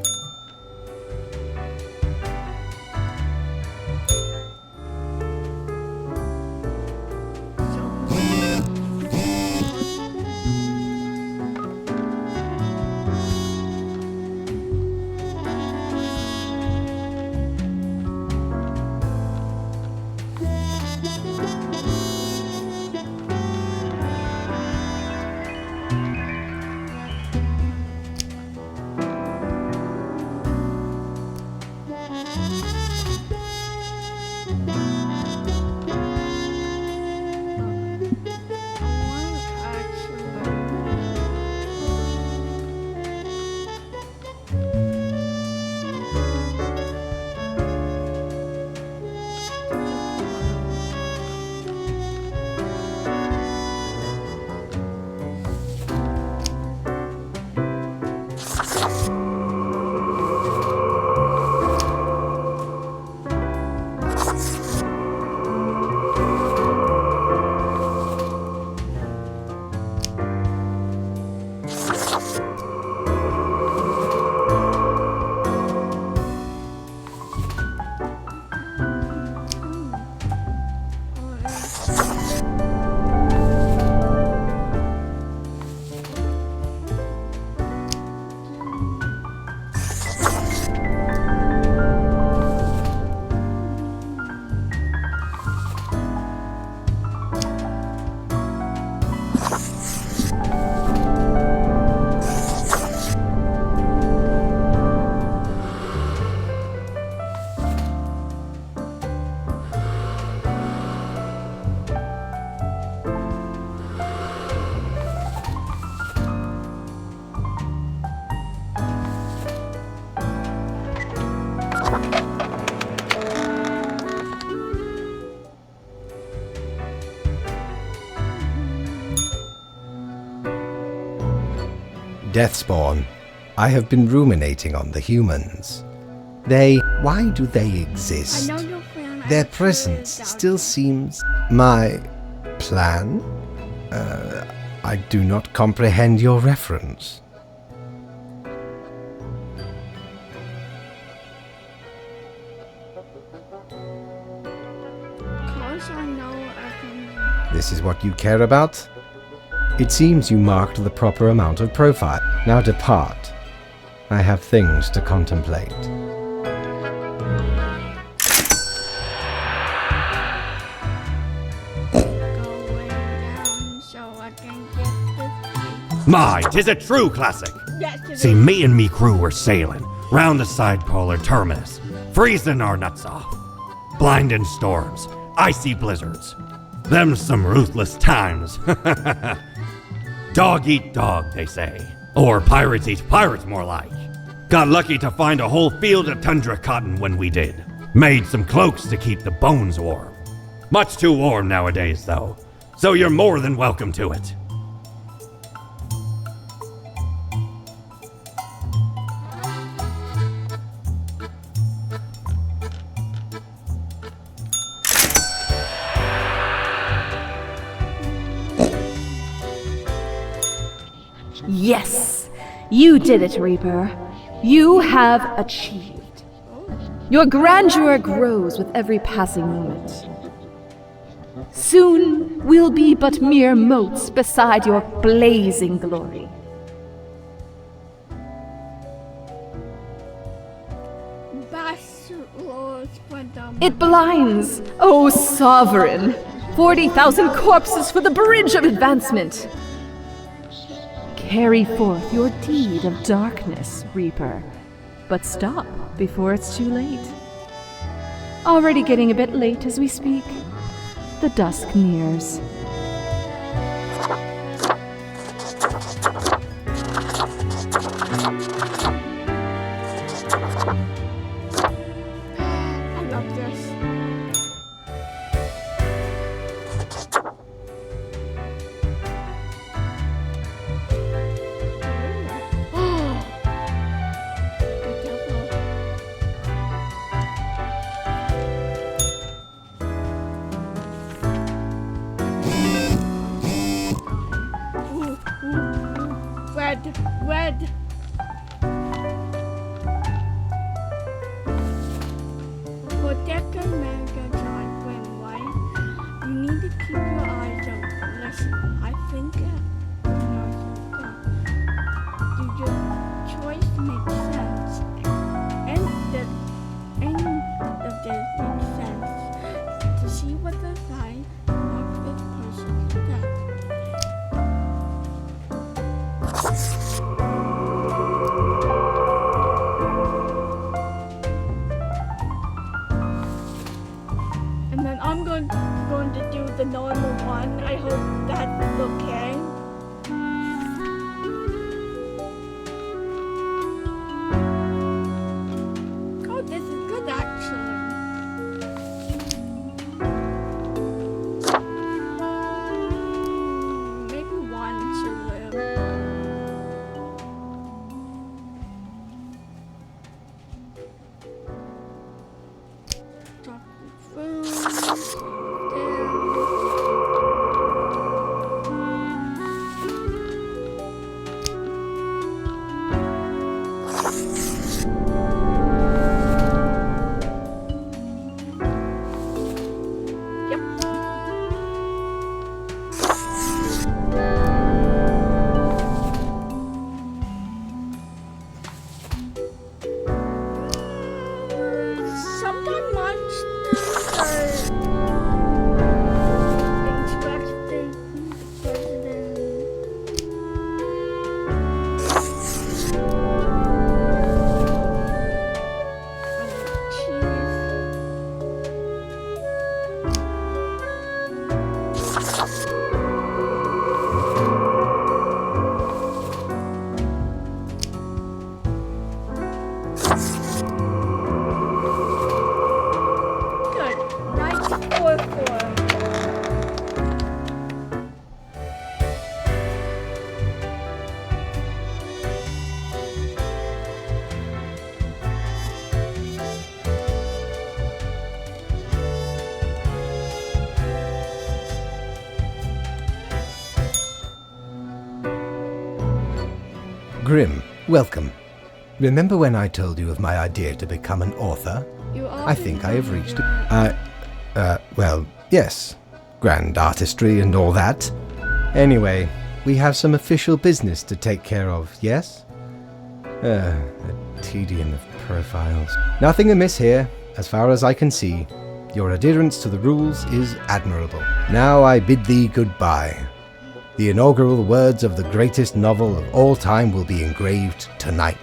Speaker 3: Deathspawn, I have been ruminating on the humans. Why do they exist?
Speaker 2: I know your plan.
Speaker 3: Their presence still seems... My plan? I do not comprehend your reference.
Speaker 2: Cause I know I can...
Speaker 3: This is what you care about? It seems you marked the proper amount of profile. Now depart. I have things to contemplate.
Speaker 2: Going down so I can get this.
Speaker 5: My, 'tis a true classic.
Speaker 2: Yes, it
Speaker 5: See,
Speaker 2: is.
Speaker 5: me and me crew were sailing round the side polar terminus, freezing our nuts off. Blinding storms, icy blizzards. Them some ruthless times. Dog eat dog, they say. Or pirates eat pirates, more like. Got lucky to find a whole field of tundra cotton when we did. Made some cloaks to keep the bones warm. Much too warm nowadays, though. So you're more than welcome to it.
Speaker 1: Yes, you did it, Reaper. You have achieved. Your grandeur grows with every passing moment. Soon we'll be but mere motes beside your blazing glory. It blinds, O sovereign! 40,000 corpses for the bridge of advancement! Carry forth your deed of darkness, Reaper. But stop before it's too late. Already getting a bit late as we speak. The dusk nears.
Speaker 2: I love this. Red. Protect America, John Glenway. You need to keep your eyes open. Listen, I think your choice makes sense. And the end of this makes sense. To see what the sign of this person's death. And then I'm going to do the normal one. I hope that's okay. Oh, this is good actually. Maybe one should live. Drop the food. There.
Speaker 3: Grim, welcome. Remember when I told you of my idea to become an author? I think I have reached it. Well, yes. Grand artistry and all that. Anyway, we have some official business to take care of, yes? A tedium of profiles. Nothing amiss here, as far as I can see. Your adherence to the rules is admirable. Now I bid thee goodbye. The inaugural words of the greatest novel of all time will be engraved tonight.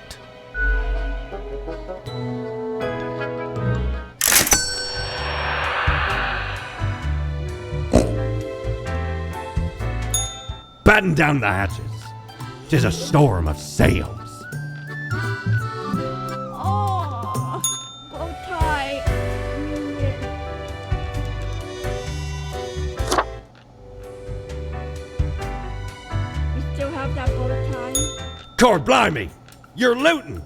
Speaker 5: Batten down the hatches. 'Tis a storm of sails.
Speaker 2: Oh, bow tie. You still have that bow tie?
Speaker 5: Cord blimey! You're looting!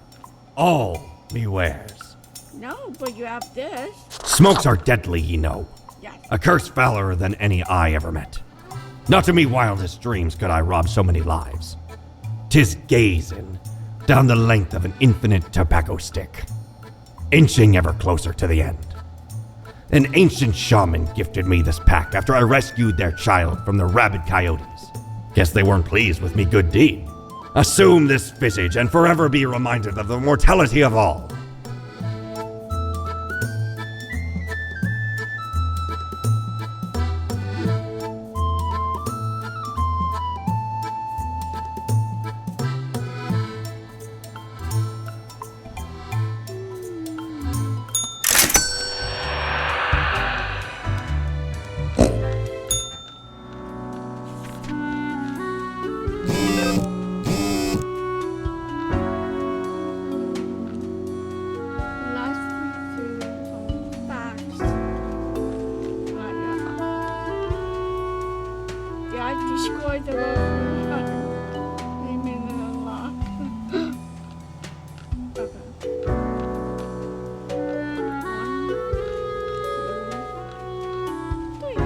Speaker 5: All me wares.
Speaker 2: No, but you have this.
Speaker 5: Smokes are deadly, ye know.
Speaker 2: Yes.
Speaker 5: A curse fouler than any I ever met. Not to me wildest dreams could I rob so many lives. 'Tis gazing down the length of an infinite tobacco stick, inching ever closer to the end. An ancient shaman gifted me this pack after I rescued their child from the rabid coyotes. Guess they weren't pleased with me good deed. Assume this visage and forever be reminded of the mortality of all.
Speaker 2: Destroyed the road. Leaving it unlocked. Okay. 1, 2, 3.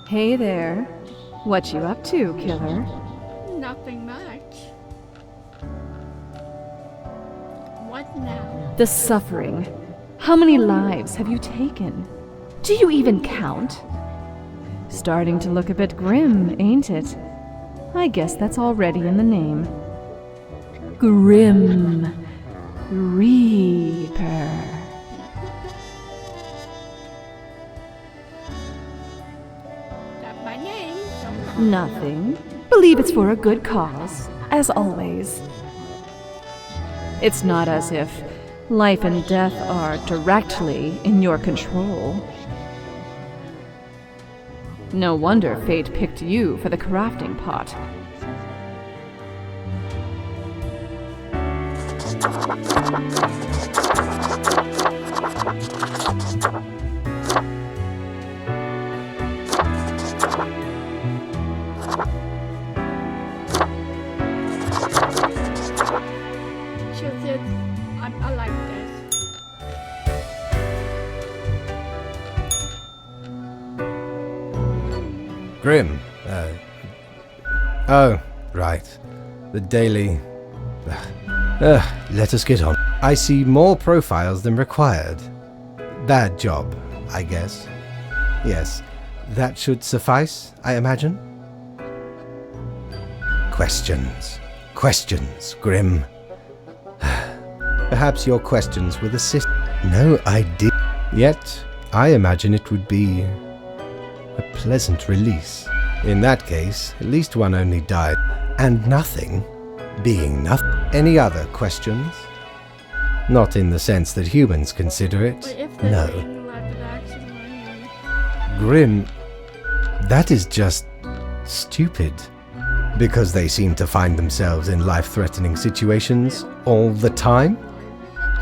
Speaker 1: Hey there. What you up to, killer?
Speaker 2: Nothing much. What now?
Speaker 1: The suffering. How many lives have you taken? Do you even count? Starting to look a bit grim, ain't it? I guess that's already in the name. Grim Reaper.
Speaker 2: That's my name.
Speaker 1: Nothing. Believe it's for a good cause, as always. It's not as if life and death are directly in your control. No wonder fate picked you for the crafting pot.
Speaker 2: I like this.
Speaker 3: Grim, Oh, right. The daily... let us get on. I see more profiles than required. Bad job, I guess. Yes, that should suffice, I imagine. Questions. Questions, Grim. Perhaps your questions will assist. No, I did. Yet, I imagine it would be a pleasant release. In that case, at least one only died. And nothing being nothing. Any other questions? Not in the sense that humans consider it.
Speaker 2: But if
Speaker 3: No.
Speaker 2: there's any rapid action running,
Speaker 3: Grim, that is just stupid. Because they seem to find themselves in life-threatening situations all the time.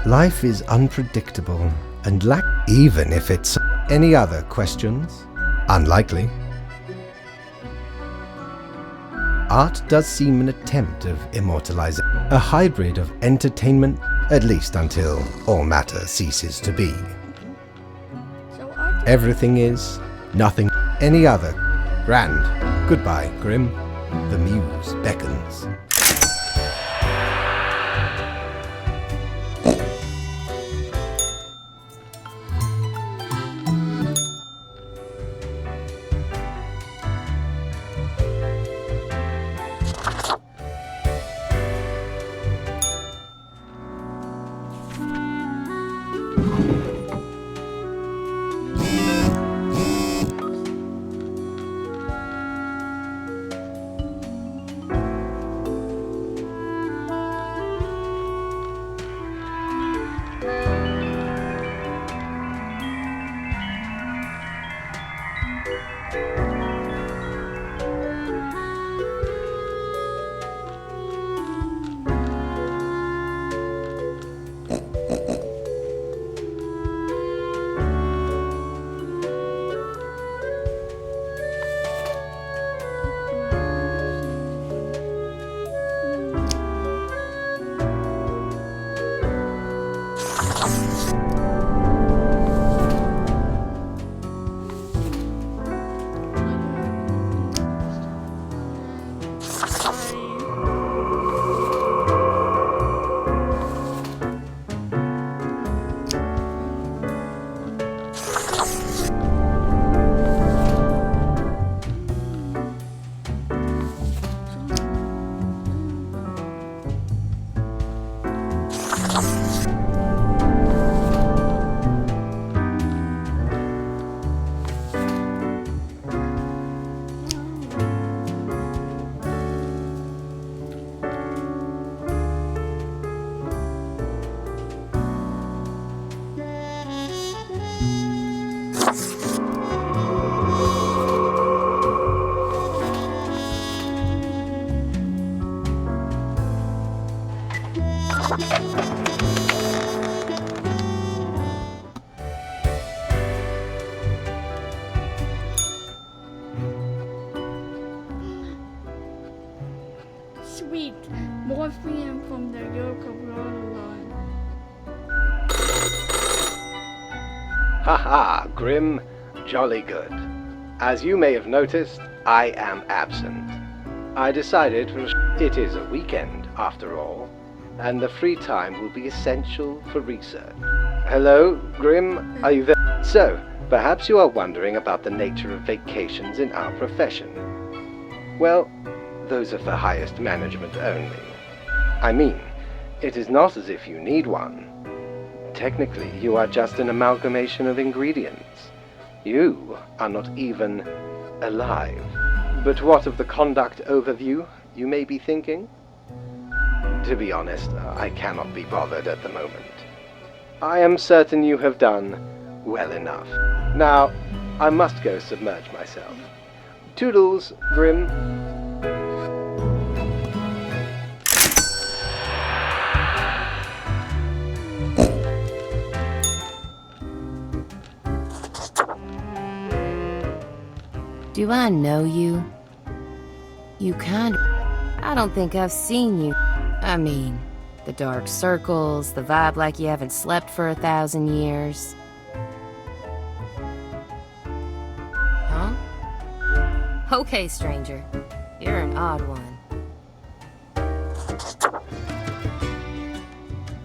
Speaker 3: Life is unpredictable and even if it's... Any other questions? Unlikely. Art does seem an attempt of immortalizing, a hybrid of entertainment, at least until all matter ceases to be.
Speaker 2: so art
Speaker 3: Everything is, nothing, any other. Grand. Goodbye, Grim. The muse beckons.
Speaker 2: sweet, more freedom from the yoke of Lordaeron.
Speaker 3: Haha, Grim. Jolly good. As you may have noticed, I am absent. I decided it is a weekend, after all, and the free time will be essential for research. Hello, Grim, are you there? So, perhaps you are wondering about the nature of vacations in our profession. Well, those are for highest management only. I mean, it is not as if you need one. Technically, you are just an amalgamation of ingredients. You are not even alive. But what of the conduct overview, you may be thinking? To be honest, I cannot be bothered at the moment. I am certain you have done well enough. Now, I must go submerge myself. Toodles, Grim.
Speaker 11: Do I know you? You kind of... I don't think I've seen you. I mean, the dark circles, the vibe like you haven't slept for 1,000 years. Huh? Okay, stranger. You're an odd one.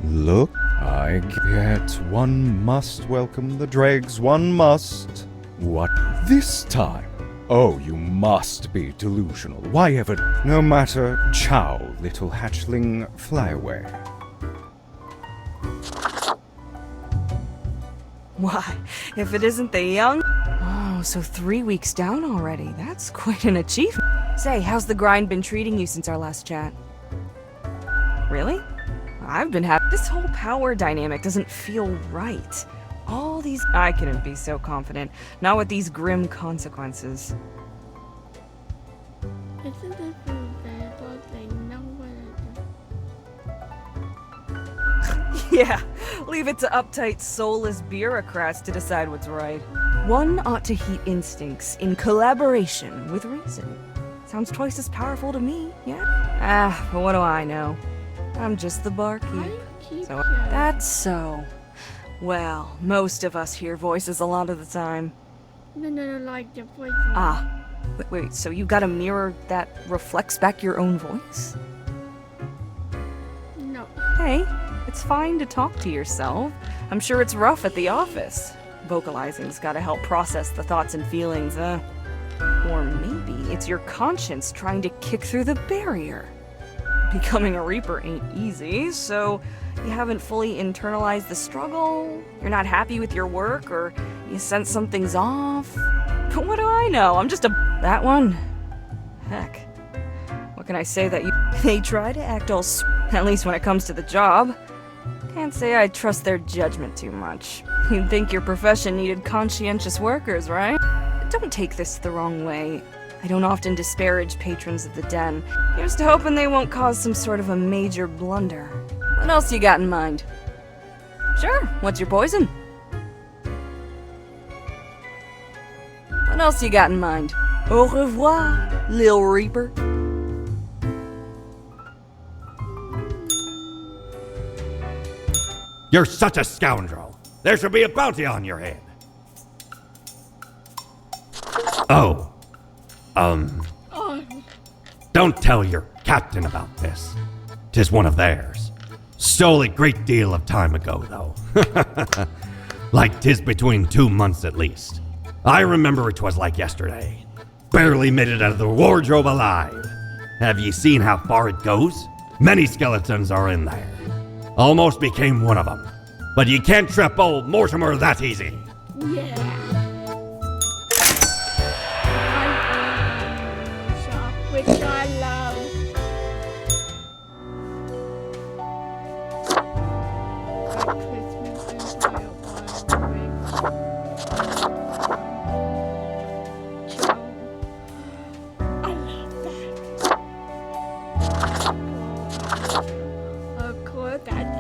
Speaker 12: Look, I get one must welcome the dregs, one must. What this time? Oh, you must be delusional. Why ever? No matter. Ciao, little hatchling, fly away.
Speaker 4: Why, if it isn't the young... Oh, so 3 weeks down already. That's quite an achievement. Say, how's the grind been treating you since our last chat? Really? I've been happy. This whole power dynamic doesn't feel right. All these... I couldn't be so confident. Not with these grim consequences.
Speaker 2: Isn't this a valuable thing? No one.
Speaker 4: Yeah, leave it to uptight, soulless bureaucrats to decide what's right. One ought to heed instincts in collaboration with reason. Sounds twice as powerful to me, yeah? Ah, but what do I know? I'm just the barkeep. So that's so. Well, most of us hear voices a lot of the time.
Speaker 2: No, like the voice.
Speaker 4: Ah, wait, so you got a mirror that reflects back your own voice?
Speaker 2: No.
Speaker 4: Hey, it's fine to talk to yourself. I'm sure it's rough at the office. Vocalizing's gotta help process the thoughts and feelings, Or maybe it's your conscience trying to kick through the barrier. Becoming a Reaper ain't easy, so you haven't fully internalized the struggle, you're not happy with your work, or you sense something's off. But what do I know? I'm just a... That one? Heck. What can I say that you... They try to act all at least when it comes to the job. Can't say I trust their judgment too much. You'd think your profession needed conscientious workers, right? Don't take this the wrong way. I don't often disparage patrons of the den. Just hoping they won't cause some sort of a major blunder. What else you got in mind? Sure, what's your poison? What else you got in mind? Au revoir, Lil Reaper.
Speaker 5: You're such a scoundrel. There should be a bounty on your head. Oh. Don't tell your captain about this. 'Tis one of theirs. Stole a great deal of time ago, though. Like 'tis between 2 months at least. I remember it was like yesterday. Barely made it out of the wardrobe alive. Have ye seen how far it goes? Many skeletons are in there. Almost became one of them. But you can't trip old Mortimer that easy.
Speaker 2: Yeah. Which I love. Like Christmas and I love that. Of course, that's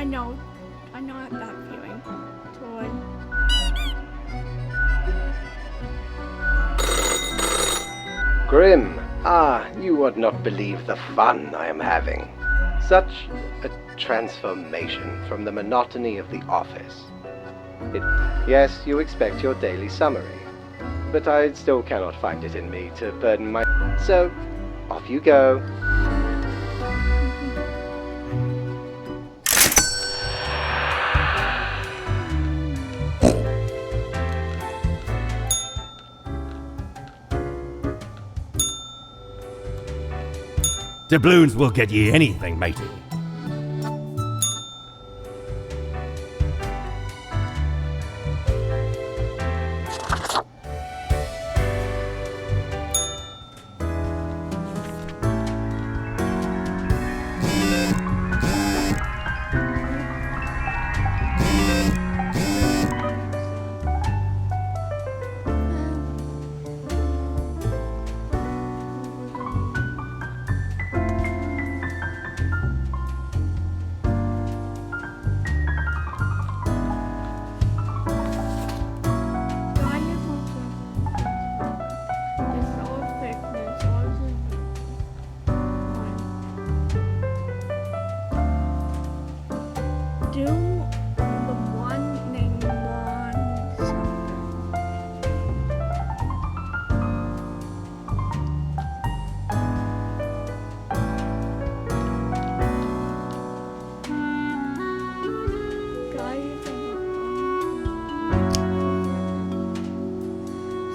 Speaker 2: know that feeling. Toward.
Speaker 3: Grim, you would not believe the fun I am having. Such a transformation from the monotony of the office. Yes, you expect your daily summary, but I still cannot find it in me to burden my... So, off you go.
Speaker 5: Doubloons will get ye anything, matey.
Speaker 2: Do the one named Lon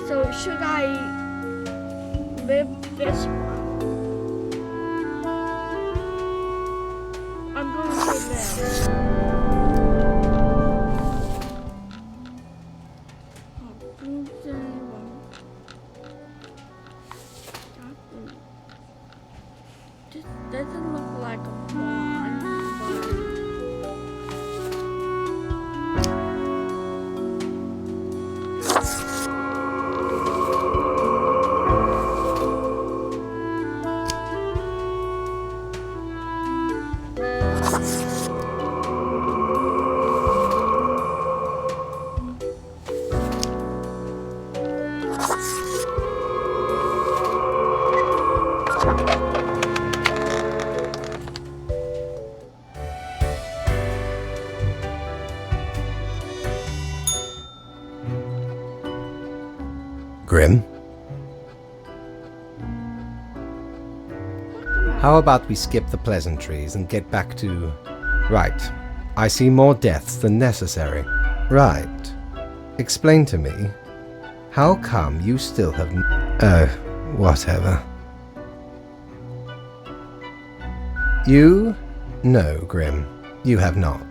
Speaker 2: So should I live this one? I'm going to live. This doesn't look like a pond,
Speaker 3: Grim? How about we skip the pleasantries and get back to... Right. I see more deaths than necessary. Right. Explain to me, how come you still have... whatever. You? No, Grim. You have not.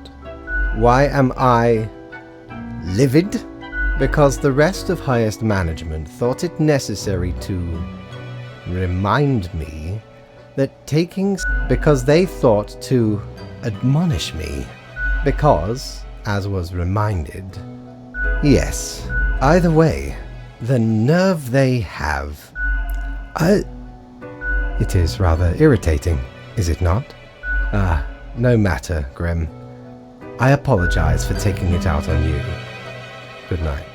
Speaker 3: Why am I... livid? Because the rest of highest management thought it necessary to remind me that taking... because they thought to admonish me. Because, as was reminded... Yes, either way, the nerve they have. It is rather irritating, is it not? No matter, Grim. I apologize for taking it out on you. Good night.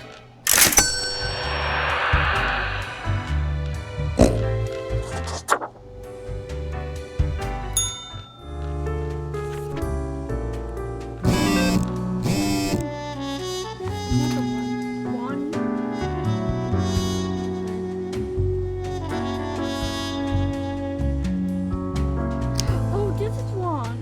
Speaker 2: Oh, this is one.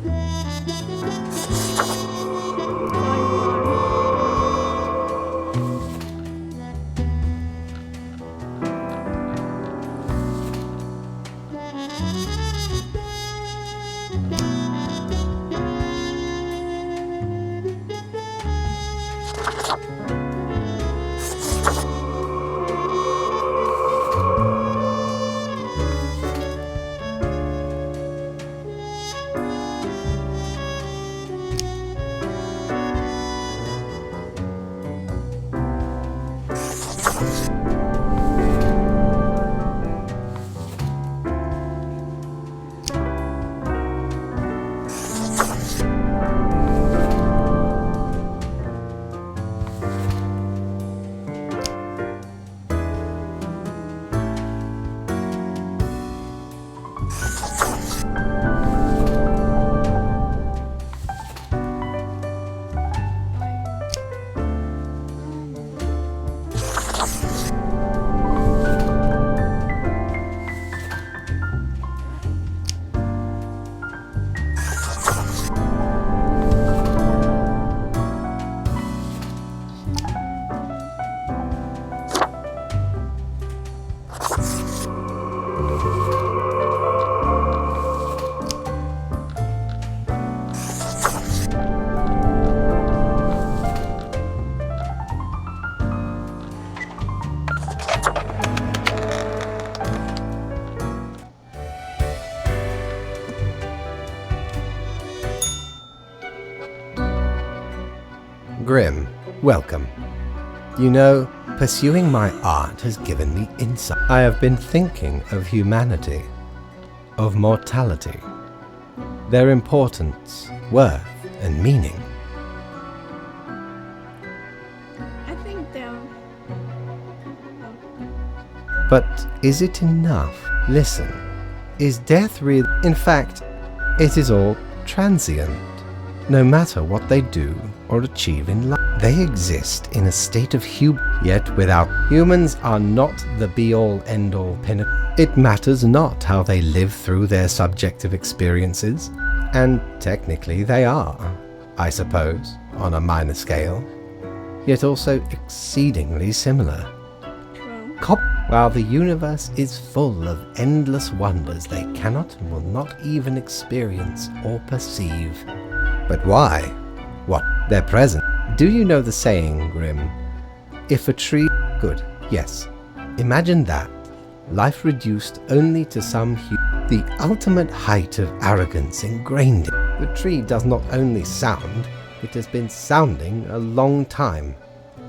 Speaker 3: Grim, welcome. You know, pursuing my art has given me insight. I have been thinking of humanity, of mortality, their importance, worth, and meaning.
Speaker 2: I think they'll.
Speaker 3: But is it enough? Listen, is death real? In fact, it is all transient. No matter what they do or achieve in life, they exist in a state of yet without. Humans are not the be-all, end-all pinnacle. It matters not how they live through their subjective experiences, and technically they are, I suppose, on a minor scale, yet also exceedingly similar. While the universe is full of endless wonders they cannot and will not even experience or perceive. But why? What? They're present. Do you know the saying, Grim? If a tree... Good, yes. Imagine that. Life reduced only to some the ultimate height of arrogance ingrained in. The tree does not only sound, it has been sounding a long time.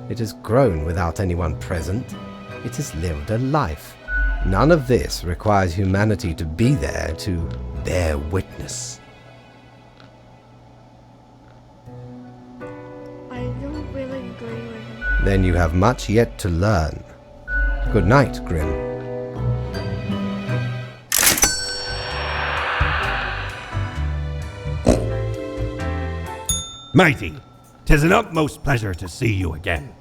Speaker 3: It has grown without anyone present. It has lived a life. None of this requires humanity to be there to bear witness.
Speaker 2: I don't really agree with him.
Speaker 3: Then you have much yet to learn. Good night, Grim.
Speaker 5: Mighty, 'tis an utmost pleasure to see you again.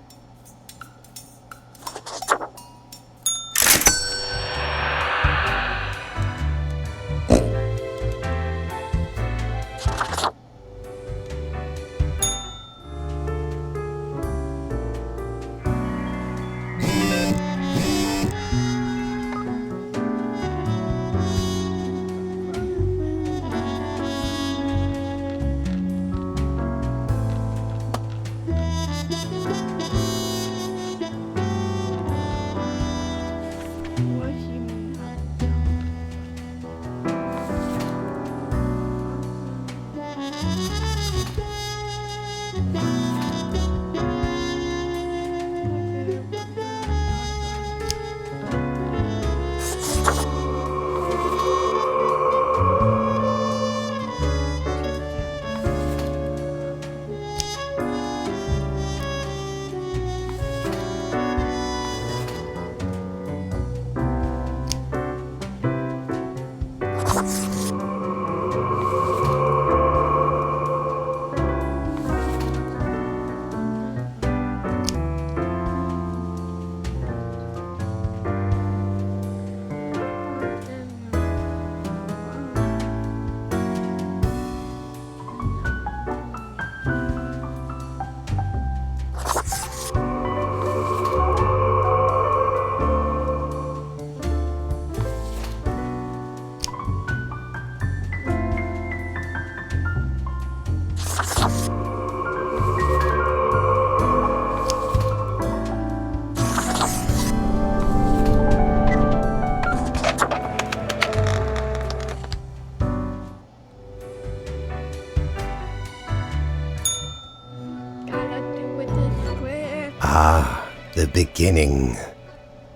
Speaker 3: Ah, the beginning.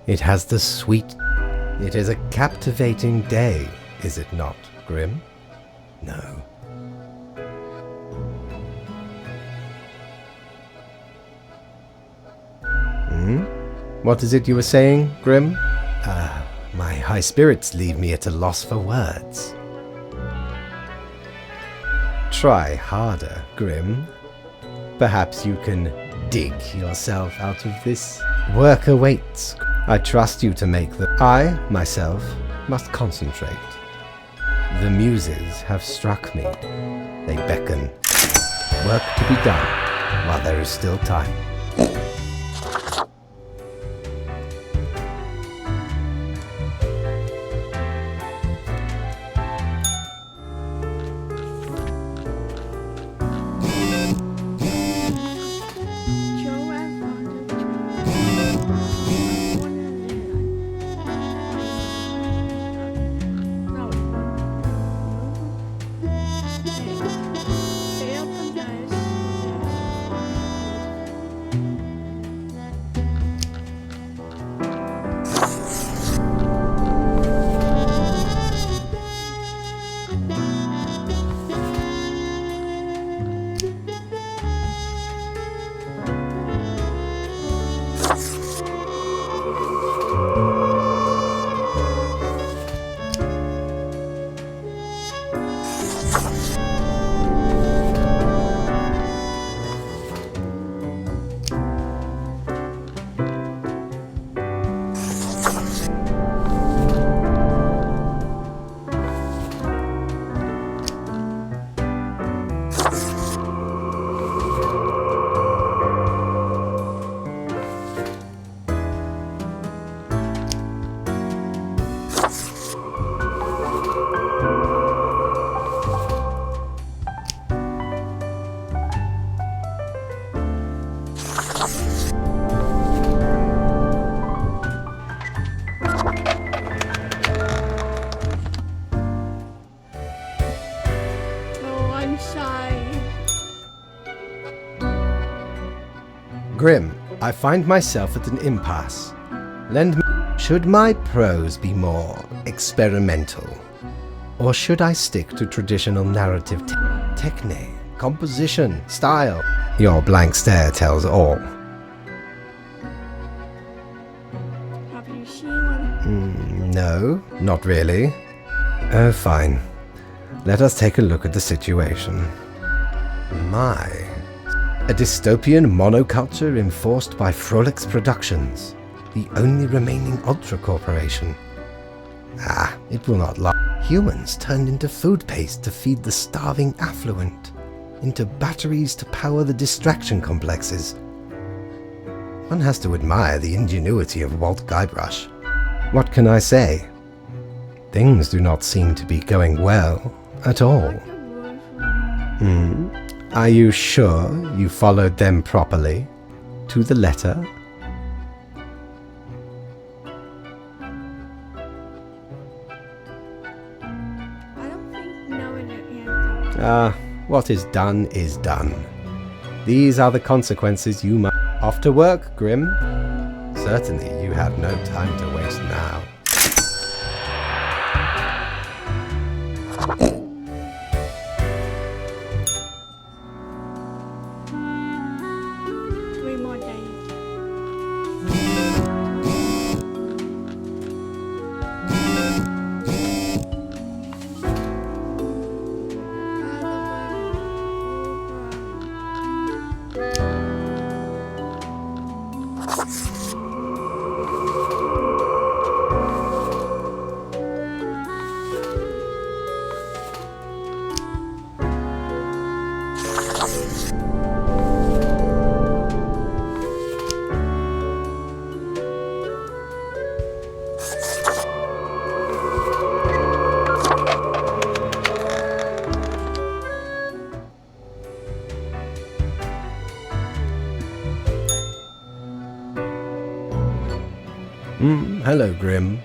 Speaker 3: It has the sweet... It is a captivating day, is it not, Grim? No. What is it you were saying, Grim? My high spirits leave me at a loss for words. Try harder, Grim. Perhaps you can dig yourself out of this. Work awaits. I trust you to make the... I, myself, must concentrate. The muses have struck me. They beckon. Work to be done while there is still time.
Speaker 2: inside.
Speaker 3: Grim, I find myself at an impasse. Lend me. Should my prose be more experimental? Or should I stick to traditional narrative technique, composition, style? Your blank stare tells all.
Speaker 2: Have you seen one?
Speaker 3: No, not really. Oh, fine. Let us take a look at the situation. My. A dystopian monoculture enforced by Frolix Productions, the only remaining Ultra Corporation. Ah, it will not last. Humans turned into food paste to feed the starving affluent, into batteries to power the distraction complexes. One has to admire the ingenuity of Walt Guybrush. What can I say? Things do not seem to be going well at all. Are you sure you followed them properly? To the letter?
Speaker 2: I don't think knowing the answer.
Speaker 3: Ah, what is done is done. These are the consequences you must. Off to work, Grim. Certainly you have no time to waste now.
Speaker 2: 3 more days.
Speaker 3: Hello, Grim.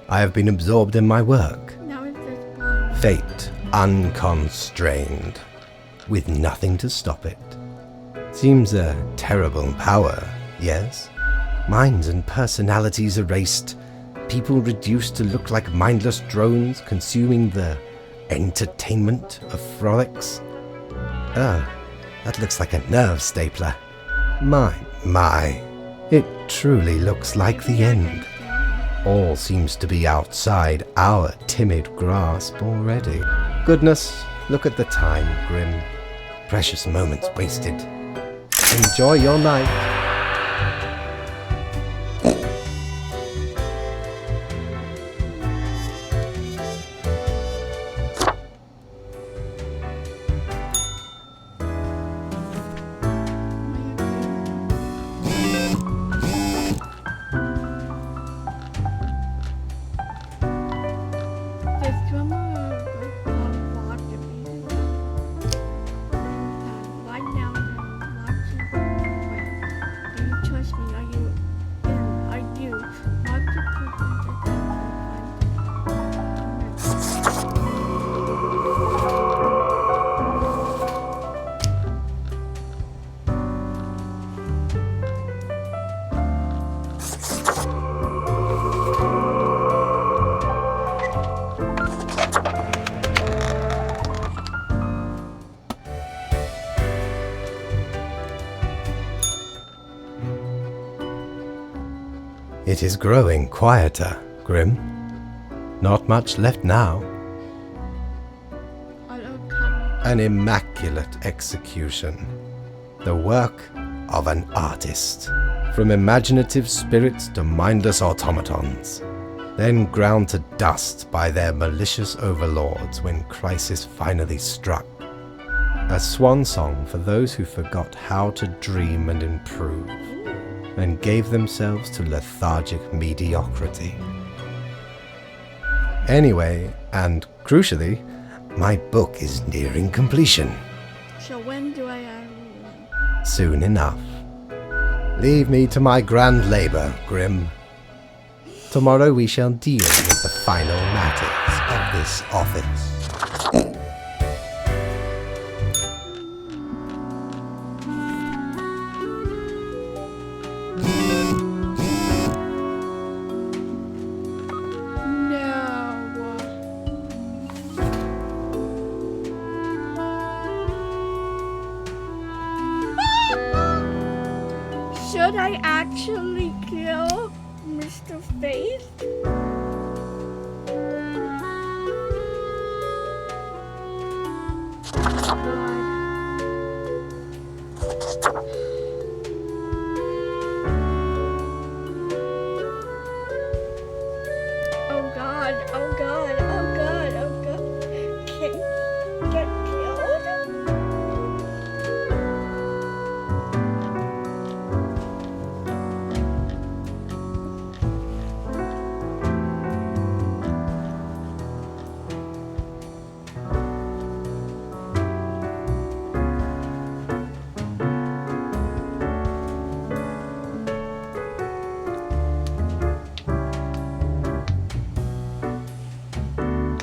Speaker 3: I have been absorbed in my work.
Speaker 2: Now it's just blind.
Speaker 3: Fate unconstrained, with nothing to stop it. Seems a terrible power, yes? Minds and personalities erased, people reduced to look like mindless drones consuming the entertainment of Frolix. That looks like a nerve stapler. My. It truly looks like the end. All seems to be outside our timid grasp already. Goodness, look at the time, Grim. Precious moments wasted. Enjoy your night.
Speaker 2: This drummer watch me. Right now I'm watching. Wait, do you trust me? Are you? I do. Watch
Speaker 3: It is growing quieter, Grim. Not much left now. An immaculate execution. The work of an artist. From imaginative spirits to mindless automatons. Then ground to dust by their malicious overlords when crisis finally struck. A swan song for those who forgot how to dream and improve, and gave themselves to lethargic mediocrity. Anyway, and crucially, my book is nearing completion.
Speaker 2: So when do I
Speaker 3: Soon enough. Leave me to my grand labor, Grim. Tomorrow we shall deal with the final matters of this office.
Speaker 2: Should I actually kill Mr. Faith? Oh God, oh God, oh God, oh God. Can he get killed?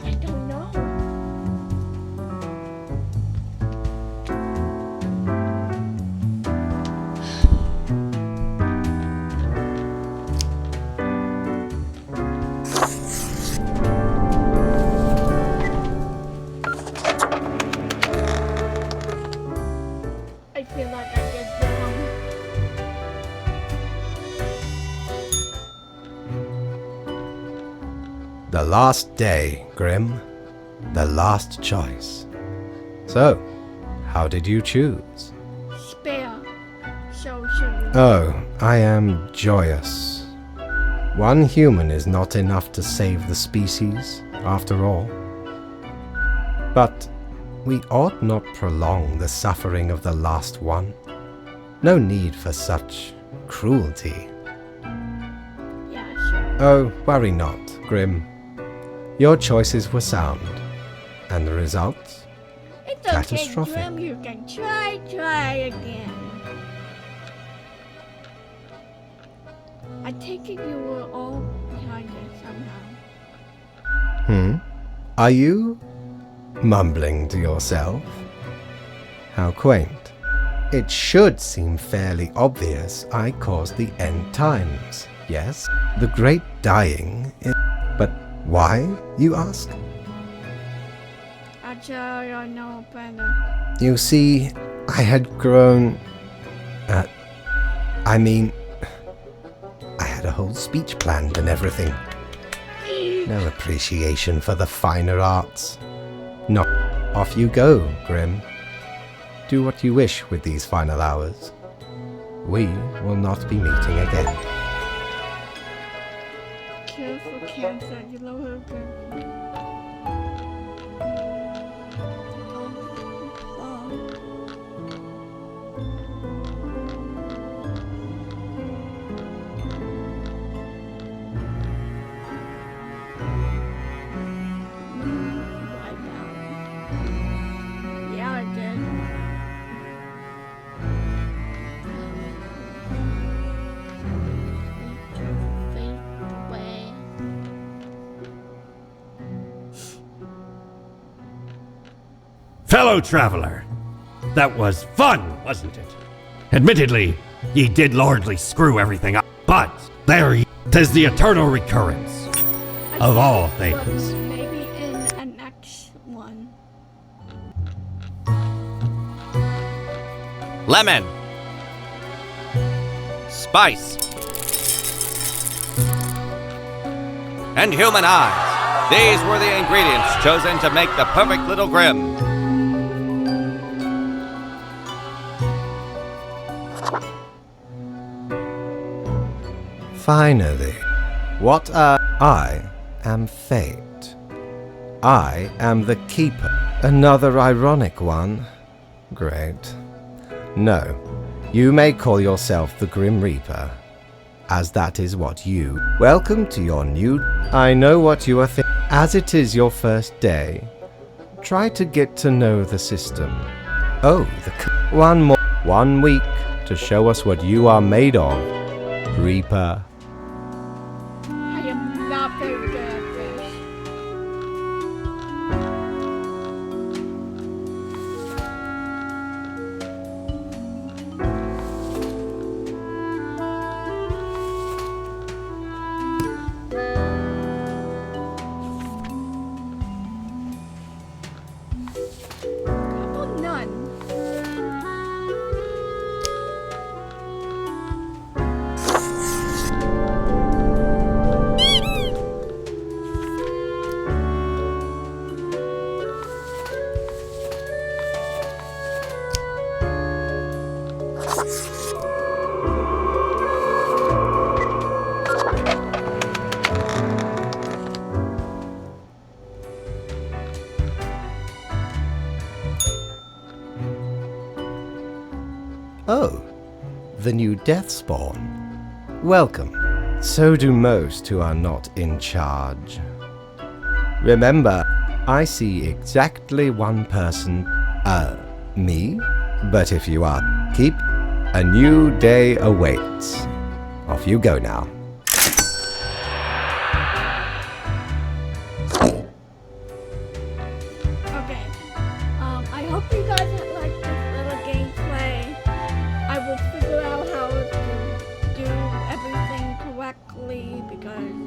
Speaker 2: I don't know. I feel like I did wrong.
Speaker 3: The last day, Grim. The last choice. So, how did you choose?
Speaker 2: Spare. So should you?
Speaker 3: Oh, I am joyous. One human is not enough to save the species, after all. But we ought not prolong the suffering of the last one. No need for such cruelty.
Speaker 2: Yeah, sure.
Speaker 3: Oh, worry not, Grim. Your choices were sound, and the results?
Speaker 2: It's okay,
Speaker 3: Catastrophic.
Speaker 2: Grim. You can try again. I take it you were all behind it somehow.
Speaker 3: Are you mumbling to yourself? How quaint. It should seem fairly obvious I caused the end times, yes? The great dying is... But why, you ask?
Speaker 2: Actually, I know better.
Speaker 3: You see, I had grown... I mean... I had a whole speech planned and everything. No appreciation for the finer arts. No, off you go, Grim. Do what you wish with these final hours. We will not be meeting again.
Speaker 2: Cure for cancer, you know her good. Yeah, I did.
Speaker 5: Fellow traveler, that was fun, wasn't it? Admittedly, ye did largely screw everything up, but there ye, 'tis the eternal recurrence of all things.
Speaker 2: Maybe in a next one.
Speaker 6: Lemon. Spice. And human eyes. These were the ingredients chosen to make the perfect little Grim.
Speaker 3: Finally, I am fate. I am the keeper. Another ironic one. Great. No, you may call yourself the Grim Reaper, as that is what you... Welcome to your new... I know what you are thinking. As it is your first day, try to get to know the system. Oh, one week to show us what you are made of, Reaper.
Speaker 2: I am not very good at this. Come on, none.
Speaker 3: Oh, the new Deathspawn. Welcome. So do most who are not in charge. Remember, I see exactly one person, me? But if you are, keep, a new day awaits. Off you go now.
Speaker 2: Okay. I hope you guys like this little gameplay. I will figure out how to do everything correctly because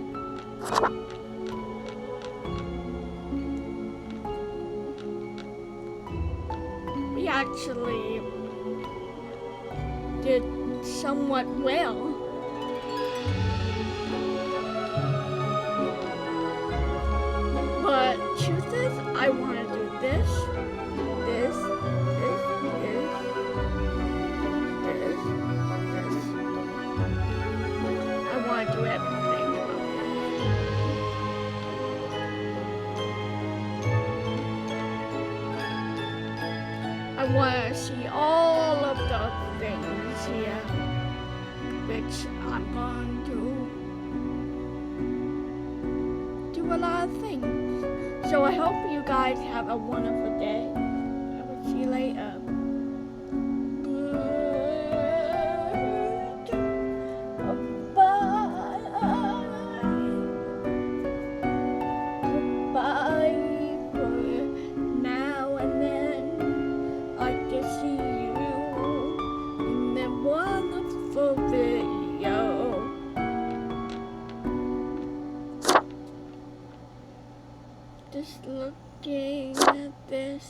Speaker 2: we actually did somewhat well. But truth is, I want to do this, this, this, this, this, this. I want to do everything. I want to see all of the things here, which I'm going to do a lot of things. So I hope you guys have a wonderful day. I will see you later. Goodbye for now and then. I can see you in the wonderful video. Just looking at this.